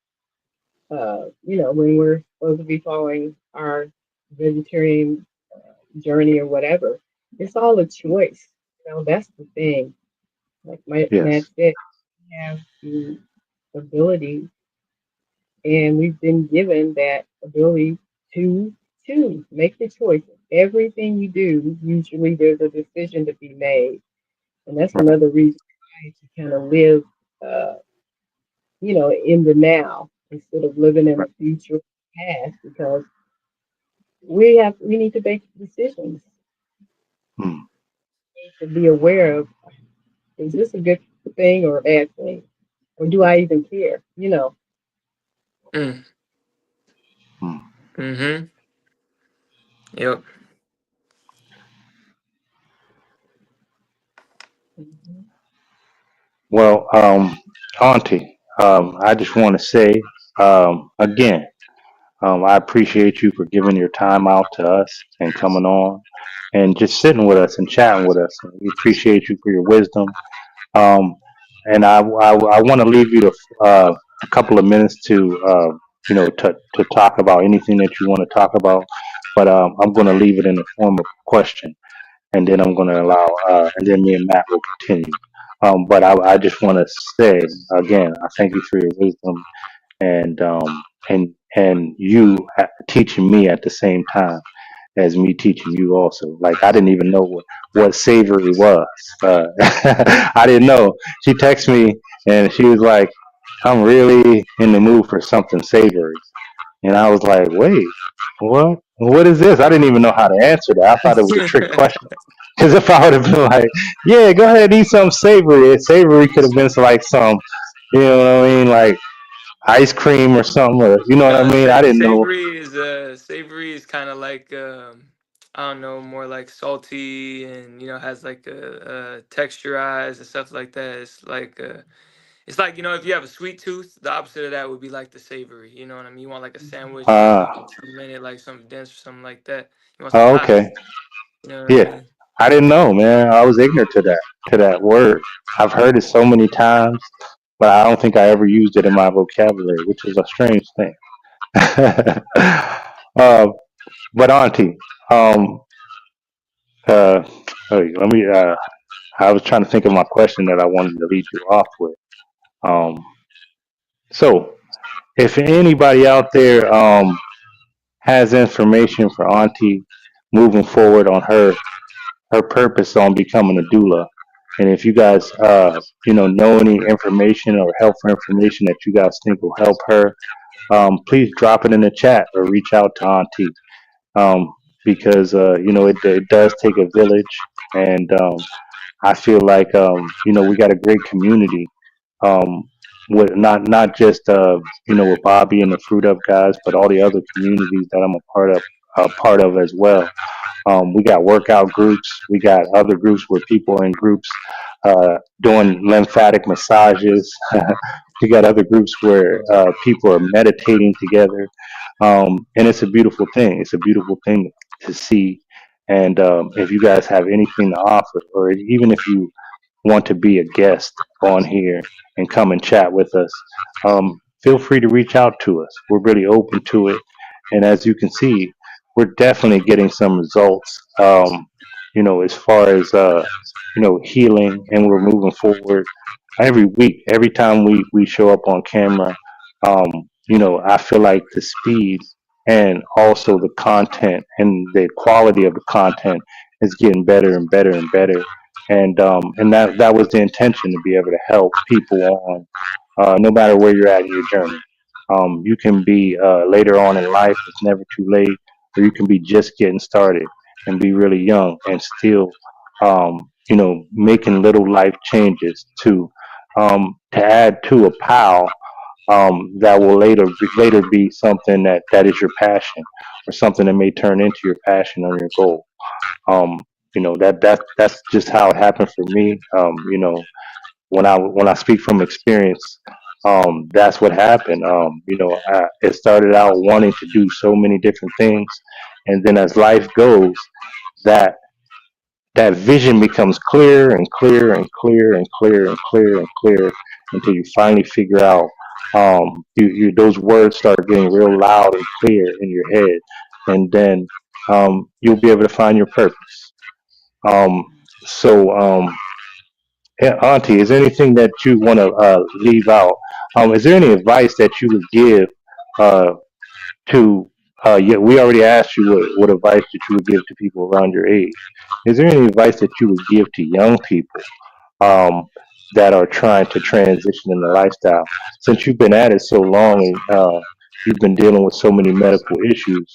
when we're supposed to be following our vegetarian journey or whatever. It's all a choice. That's the thing. Like Matt Yes. said, we have the ability, and we've been given that ability to make the choice. Everything you do, usually there's a decision to be made. And that's Right. another reason why to kind of live, uh, in the now instead of living in Right. the future past, because we need to make decisions. Mm. We need to be aware of, is this a good thing or a bad thing? Or do I even care? Mm. Mm. Mm-hmm. Yep. Mhm. Well, Auntie, I just want to say again, I appreciate you for giving your time out to us and coming on and just sitting with us and chatting with us. We appreciate you for your wisdom. Um, and I want to leave you to a couple of minutes to to talk about anything that you want to talk about, but I'm going to leave it in the form of a question, and then I'm going to allow and then me and Matt will continue. But I just want to say again, I thank you for your wisdom and you teaching me at the same time as me teaching you also. Like I didn't even know what savory was. I didn't know. She texted me and she was like, "I'm really in the mood for something savory," and I was like, "Wait, what? What is this?" I didn't even know how to answer that. I thought it was a trick question. Because if I would have been like, "Yeah, go ahead and eat some savory," savory could have been like some, you know what I mean, like ice cream or something, or you know what I mean. I didn't know. Savory is kind of like I don't know, more like salty and has like a texturized and stuff like that. It's like if you have a sweet tooth, the opposite of that would be like the savory. You know what I mean? You want like a sandwich with Uh, something in it, like something dense or something like that. You want something oh, hot. okay. You know what I Yeah, mean? I didn't know, man. I was ignorant to that word. I've heard it so many times, but I don't think I ever used it in my vocabulary, which is a strange thing. uh, but Auntie, um, uh, let me. I was trying to think of my question that I wanted to lead you off with. Um, so, if anybody out there has information for Auntie moving forward on her purpose on becoming a doula. And if you guys, know any information or helpful information that you guys think will help her, please drop it in the chat or reach out to Auntie. Um, because, it does take a village. And I feel like, we got a great community. Um, with not just, with Bobby and the Fruit Up guys, but all the other communities that I'm a part of as well. We got workout groups. We got other groups where people are in groups doing lymphatic massages. We got other groups where people are meditating together. And it's a beautiful thing. It's a beautiful thing to see. And if you guys have anything to offer, or even if you want to be a guest on here and come and chat with us, feel free to reach out to us. We're really open to it. And as you can see, we're definitely getting some results, as far as, healing, and we're moving forward every week. Every time we show up on camera, I feel like the speed and also the content and the quality of the content is getting better and better and better, and that was the intention, to be able to help people on, no matter where you're at in your journey. You can be later on in life; it's never too late, or you can be just getting started and be really young and still, making little life changes to add to a pile, that will later be something that is your passion, or something that may turn into your passion or your goal. Um, that's just how it happened for me. When I speak from experience, that's what happened. It started out wanting to do so many different things, and then as life goes, that that vision becomes clearer and clearer and clearer and clearer and clearer and clearer until you finally figure out, those words start getting real loud and clear in your head, and then you'll be able to find your purpose. Um, so, yeah, Auntie, is there anything that you want to leave out? Is there any advice that you would give uh, to? Yeah, we already asked you what advice that you would give to people around your age. Is there any advice that you would give to young people, um, that are trying to transition in the lifestyle? Since you've been at it so long, and you've been dealing with so many medical issues,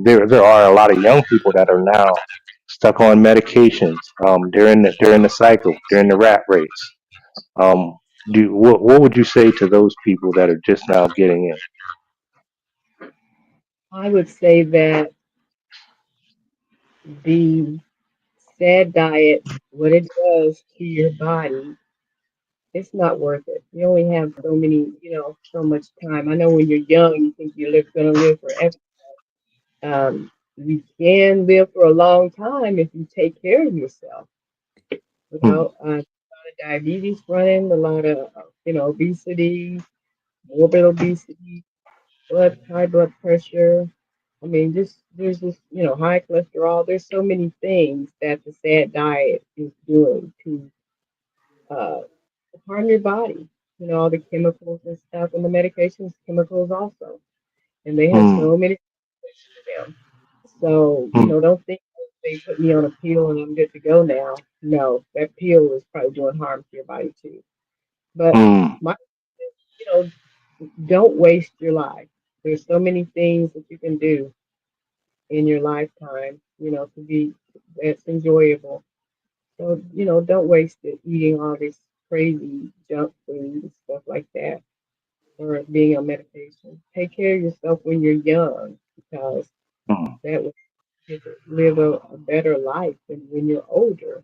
there are a lot of young people that are now stuck on medications, during the cycle, during the rat race. Um, what would you say to those people that are just now getting in? I would say that the sad diet, what it does to your body, it's not worth it. You only have so many, so much time. I know when you're young, you think you're going to live forever. You can live for a long time if you take care of yourself Hmm, without diabetes running, a lot of, obesity, morbid obesity, high blood pressure. I mean, just there's just high cholesterol. There's so many things that the sad diet is doing to uh, harm your body. All the chemicals and stuff, and the medications, chemicals also, and they have hmm, so many of them. So hmm, don't think they put me on a pill and I'm good to go now. No, that pill is probably doing harm to your body too. But hmm, my, you know, don't waste your life. There's so many things that you can do in your lifetime, to be that's enjoyable. So, don't waste it eating all this crazy junk food and stuff like that, or being on medication. Take care of yourself when you're young, because hmm. that will you to live a better life than when you're older.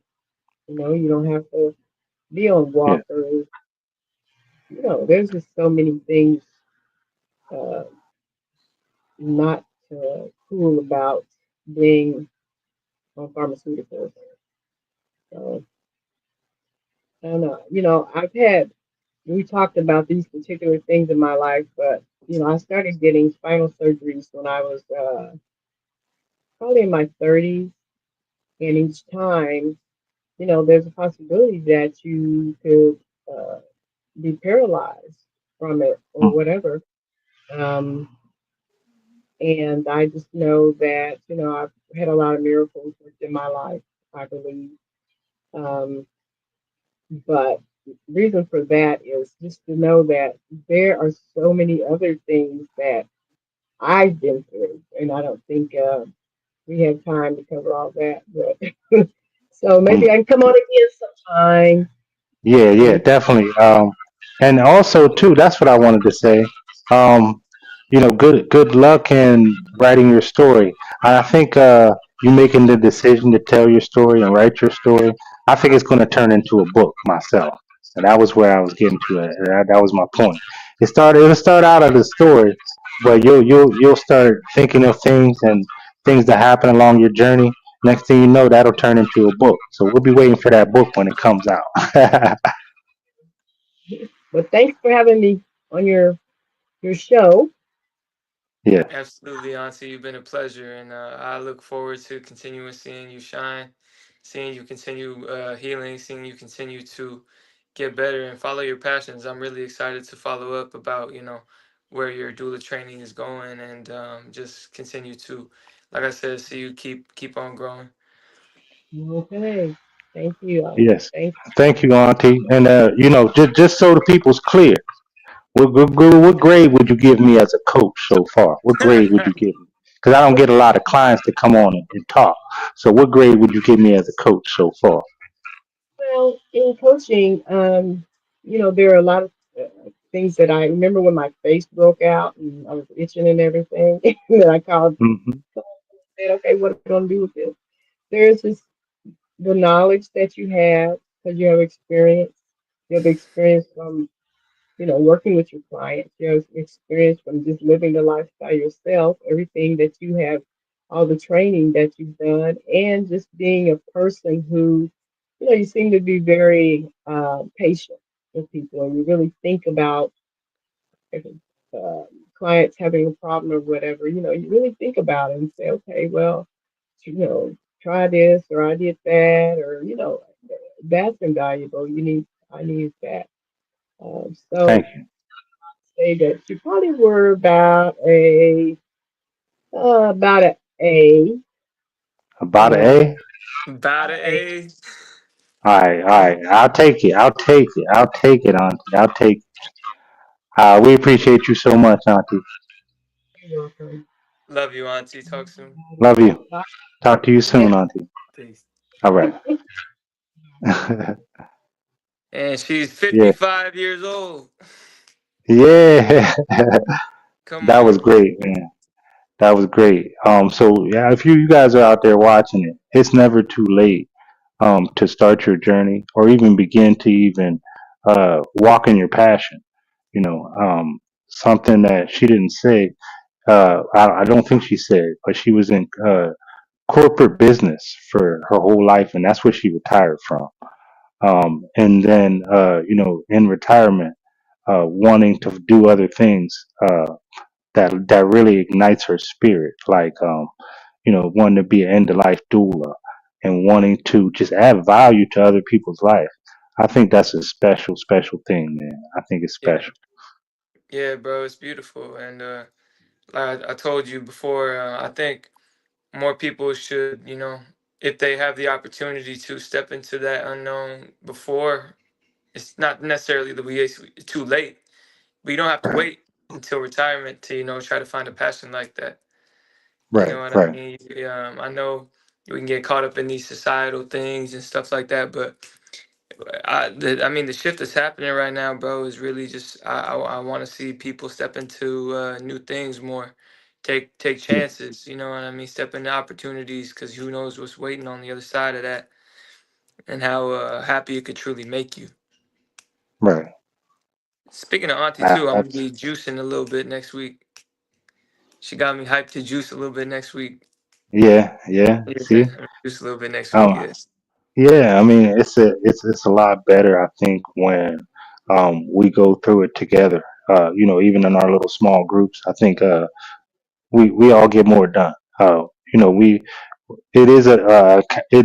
You don't have to be on Yeah. walkers. There's just so many things uh, not cool about being on pharmaceuticals. So I don't know. We talked about these particular things in my life, but I started getting spinal surgeries when I was probably in my 30s, and each time, there's a possibility that you could be paralyzed from it or Hmm, whatever. Um, and I just know that I've had a lot of miracles in my life, I believe. Um, But reason for that is just to know that there are so many other things that I've been through, and I don't think we have time to cover all that. But so maybe hmm. I can come on again sometime. Yeah, yeah, And definitely. And also too, that's what I wanted to say. Um, good luck in writing your story. I think you making the decision to tell your story and write your story. I think it's going to turn into a book myself, and that was where I was getting to. That was my point. It'll start out as a story, but you'll start thinking of things and things that happen along your journey. Next thing you know, that'll turn into a book. So we'll be waiting for that book when it comes out. But thanks for having me on your show. Yeah. Absolutely, Auntie. You've been a pleasure, and I look forward to continuing seeing you shine, seeing you continue healing, seeing you continue to get better and follow your passions. I'm really excited to follow up about where your doula training is going, and just continue to, like I said, see you keep on growing. Okay. Thank you. Yes. Thank Thank you, Auntie. And just so the people's clear, what grade would you give me as a coach so far? What grade would you give me? Because I don't get a lot of clients to come on and talk. So what grade would you give me as a coach so far? Well, in coaching, there are a lot of things that I remember when my face broke out and I was itching and everything. And then I called Hmm. and said, okay, what are we going to do with this? There's just the knowledge that you have because you have experience. You have experience from working with your clients. You have experience from just living the lifestyle yourself, everything that you have, all the training that you've done, and just being a person who, you seem to be very patient with people, and you really think about if clients having a problem or whatever. You really think about it and say, okay, well, you know, try this or I did that, or that's invaluable. I need that. So Thank you. say that you probably were about a A. About an Uh, A? About an A. A. All right, all right. I'll take it. I'll take it. I'll take it, Auntie. I'll take it. We appreciate you so much, Auntie. You're welcome. Love you, Auntie. Talk soon. Love you. Bye. Talk to you soon, Auntie. Peace. All right. And she's Yeah. 55 years old. Yeah. Come That was on. great, man. That was great. So yeah, if you guys are out there watching it, it's never too late to start your journey or even begin to even walk in your passion. You know, something that she didn't say, I don't think she said, but she was in corporate business for her whole life, and that's what she retired from. And then, in retirement, wanting to do other things that really ignites her spirit, like wanting to be an end of life doula and wanting to just add value to other people's life. I think that's a special, special thing, man. I think it's Yeah. special. Yeah, bro. It's beautiful. And like I told you before, I think more people should, if they have the opportunity to step into that unknown before, it's not necessarily that it's too late. But you don't have to Right, wait until retirement to, try to find a passion like that. You right, know what I right, mean? I know we can get caught up in these societal things and stuff like that, but I mean, the shift that's happening right now, bro, is really just I want to see people step into new things more, take yeah, chances. You know what I mean? Step into opportunities because who knows what's waiting on the other side of that, and how happy it could truly make you. right. Speaking of auntie too, I'm gonna That's be juicing a little bit next week. She got me hyped to juice a little bit next week. yeah, yeah. Yeah, I'm See, gonna juice a little bit next week. um, Yes. yeah. I mean, it's a lot better, I think, when we go through it together. Even in our little small groups, I think we all get more done. We it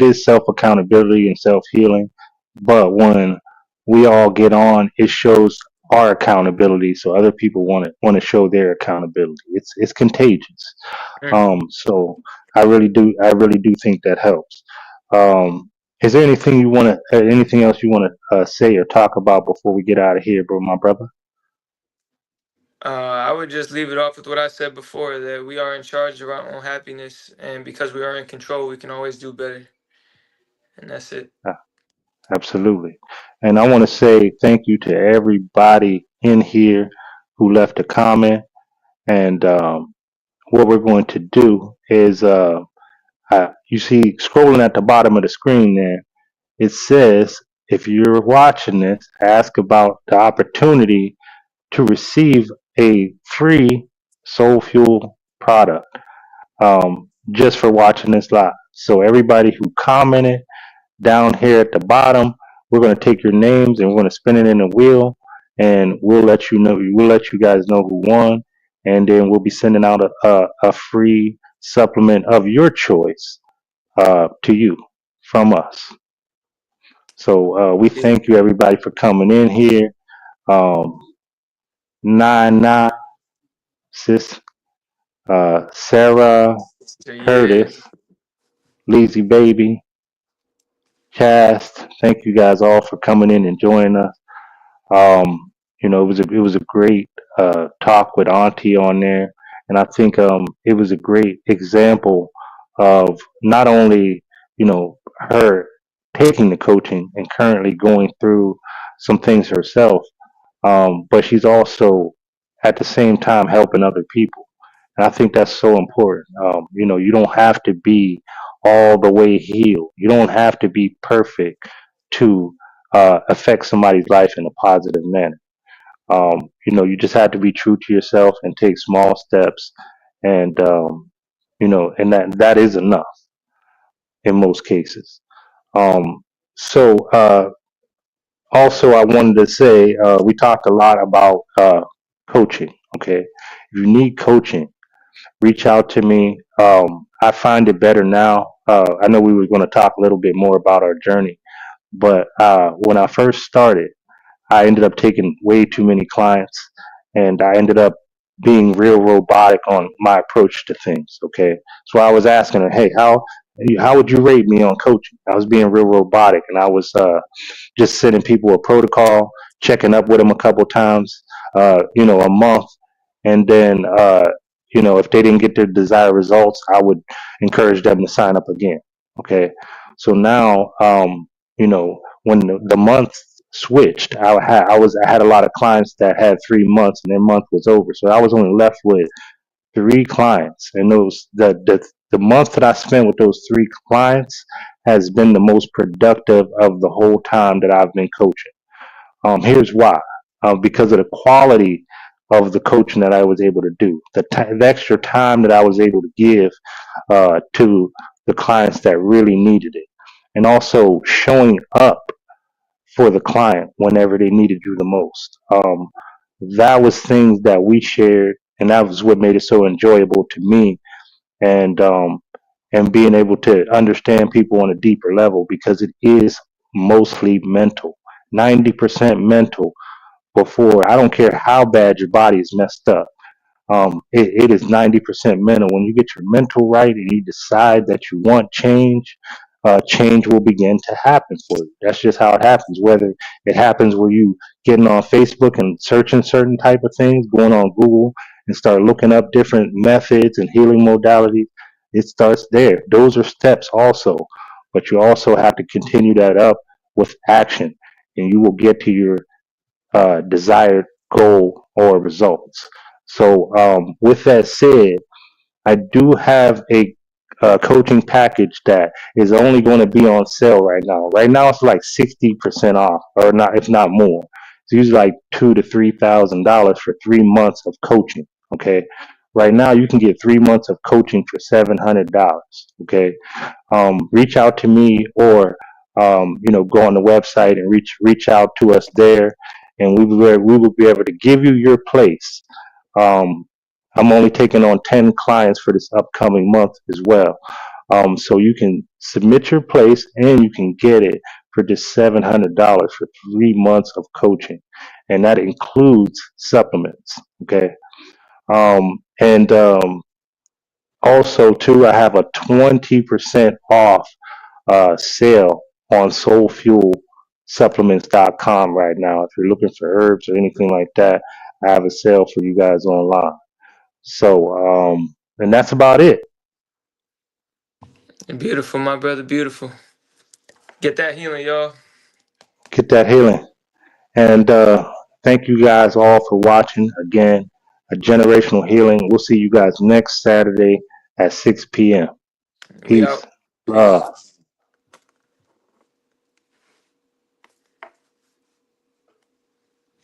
is self accountability and self healing, but when we all get on, it shows our accountability, so other people want to show their accountability. It's contagious. Mm. So I really do think that helps. Is there anything else you want to say or talk about before we get out of here, bro, my brother? I would just leave it off with what I said before that we are in charge of our own happiness, and because we are in control, we can always do better. And that's it. Uh, Absolutely. And I want to say thank you to everybody in here who left a comment. And what we're going to do is, you see, scrolling at the bottom of the screen there, it says, if you're watching this, ask about the opportunity to receive a free Soul Fuel product, just for watching this live. So everybody who commented down here at the bottom, we're going to take your names and we're going to spin it in a wheel, and we'll let you know. We'll let you guys know who won, and then we'll be sending out a free supplement of your choice to you from us. So we Yeah. thank you everybody for coming in here. Um, Nine, sis, Sarah, So yeah. Curtis, Lazy Baby, Cast. Thank you guys all for coming in and joining us. It was a great talk with Auntie on there, and I think it was a great example of not only her taking the coaching and currently going through some things herself, but she's also at the same time helping other people. And I think that's so important. You don't have to be all the way healed. You don't have to be perfect to affect somebody's life in a positive manner. You just have to be true to yourself and take small steps, and and that is enough in most cases. Um, so also, I wanted to say we talked a lot about coaching. Okay, if you need coaching, reach out to me. I find it better now. I know we were going to talk a little bit more about our journey, but when I first started, I ended up taking way too many clients, and I ended up being real robotic on my approach to things. Okay, so I was asking her, "Hey, how would you rate me on coaching?" I was being real robotic, and I was just sending people a protocol, checking up with them a couple times, a month, and then if they didn't get their desired results, I would encourage them to sign up again. Okay, so now when the month switched, I had a lot of clients that had 3 months and their month was over, so I was only left with three clients, and the month that I spent with those three clients has been the most productive of the whole time that I've been coaching. Here's why. Because of the quality of the coaching that I was able to do, the extra time that I was able to give to the clients that really needed it, and also showing up for the client whenever they needed you the most. That was things that we shared, and that was what made it so enjoyable to me, and being able to understand people on a deeper level, because it is mostly mental, 90% mental. Before, I don't care how bad your body is messed up, it is 90% mental. When you get your mental right and you decide that you want change, change will begin to happen for you. That's just how it happens. Whether it happens where you getting on Facebook and searching certain type of things, going on Google and start looking up different methods and healing modalities, it starts there. Those are steps also, but you also have to continue that up with action, and you will get to your desired goal or results. So, with that said, I do have a coaching package that is only going to be on sale right now. Right now, it's like 60% off, or not, if not more. It's usually like $2,000 to $3,000 for 3 months of coaching. Okay, right now you can get 3 months of coaching for $700. Okay, reach out to me, or go on the website and reach out to us there, and we will be able to give you your place. Um, I'm only taking on 10 clients for this upcoming month as well. So you can submit your place and you can get it for just $700 for 3 months of coaching, and that includes supplements. Okay, and also too, I have a 20% off sale on soulfuelsupplements.com right now. If you're looking for herbs or anything like that, I have a sale for you guys online. So, and that's about it. Beautiful, my brother. Beautiful. Get that healing, y'all. Get that healing. And thank you guys all for watching. Again, a generational healing. We'll see you guys next Saturday at 6 p.m. We Peace. out. Peace. Love.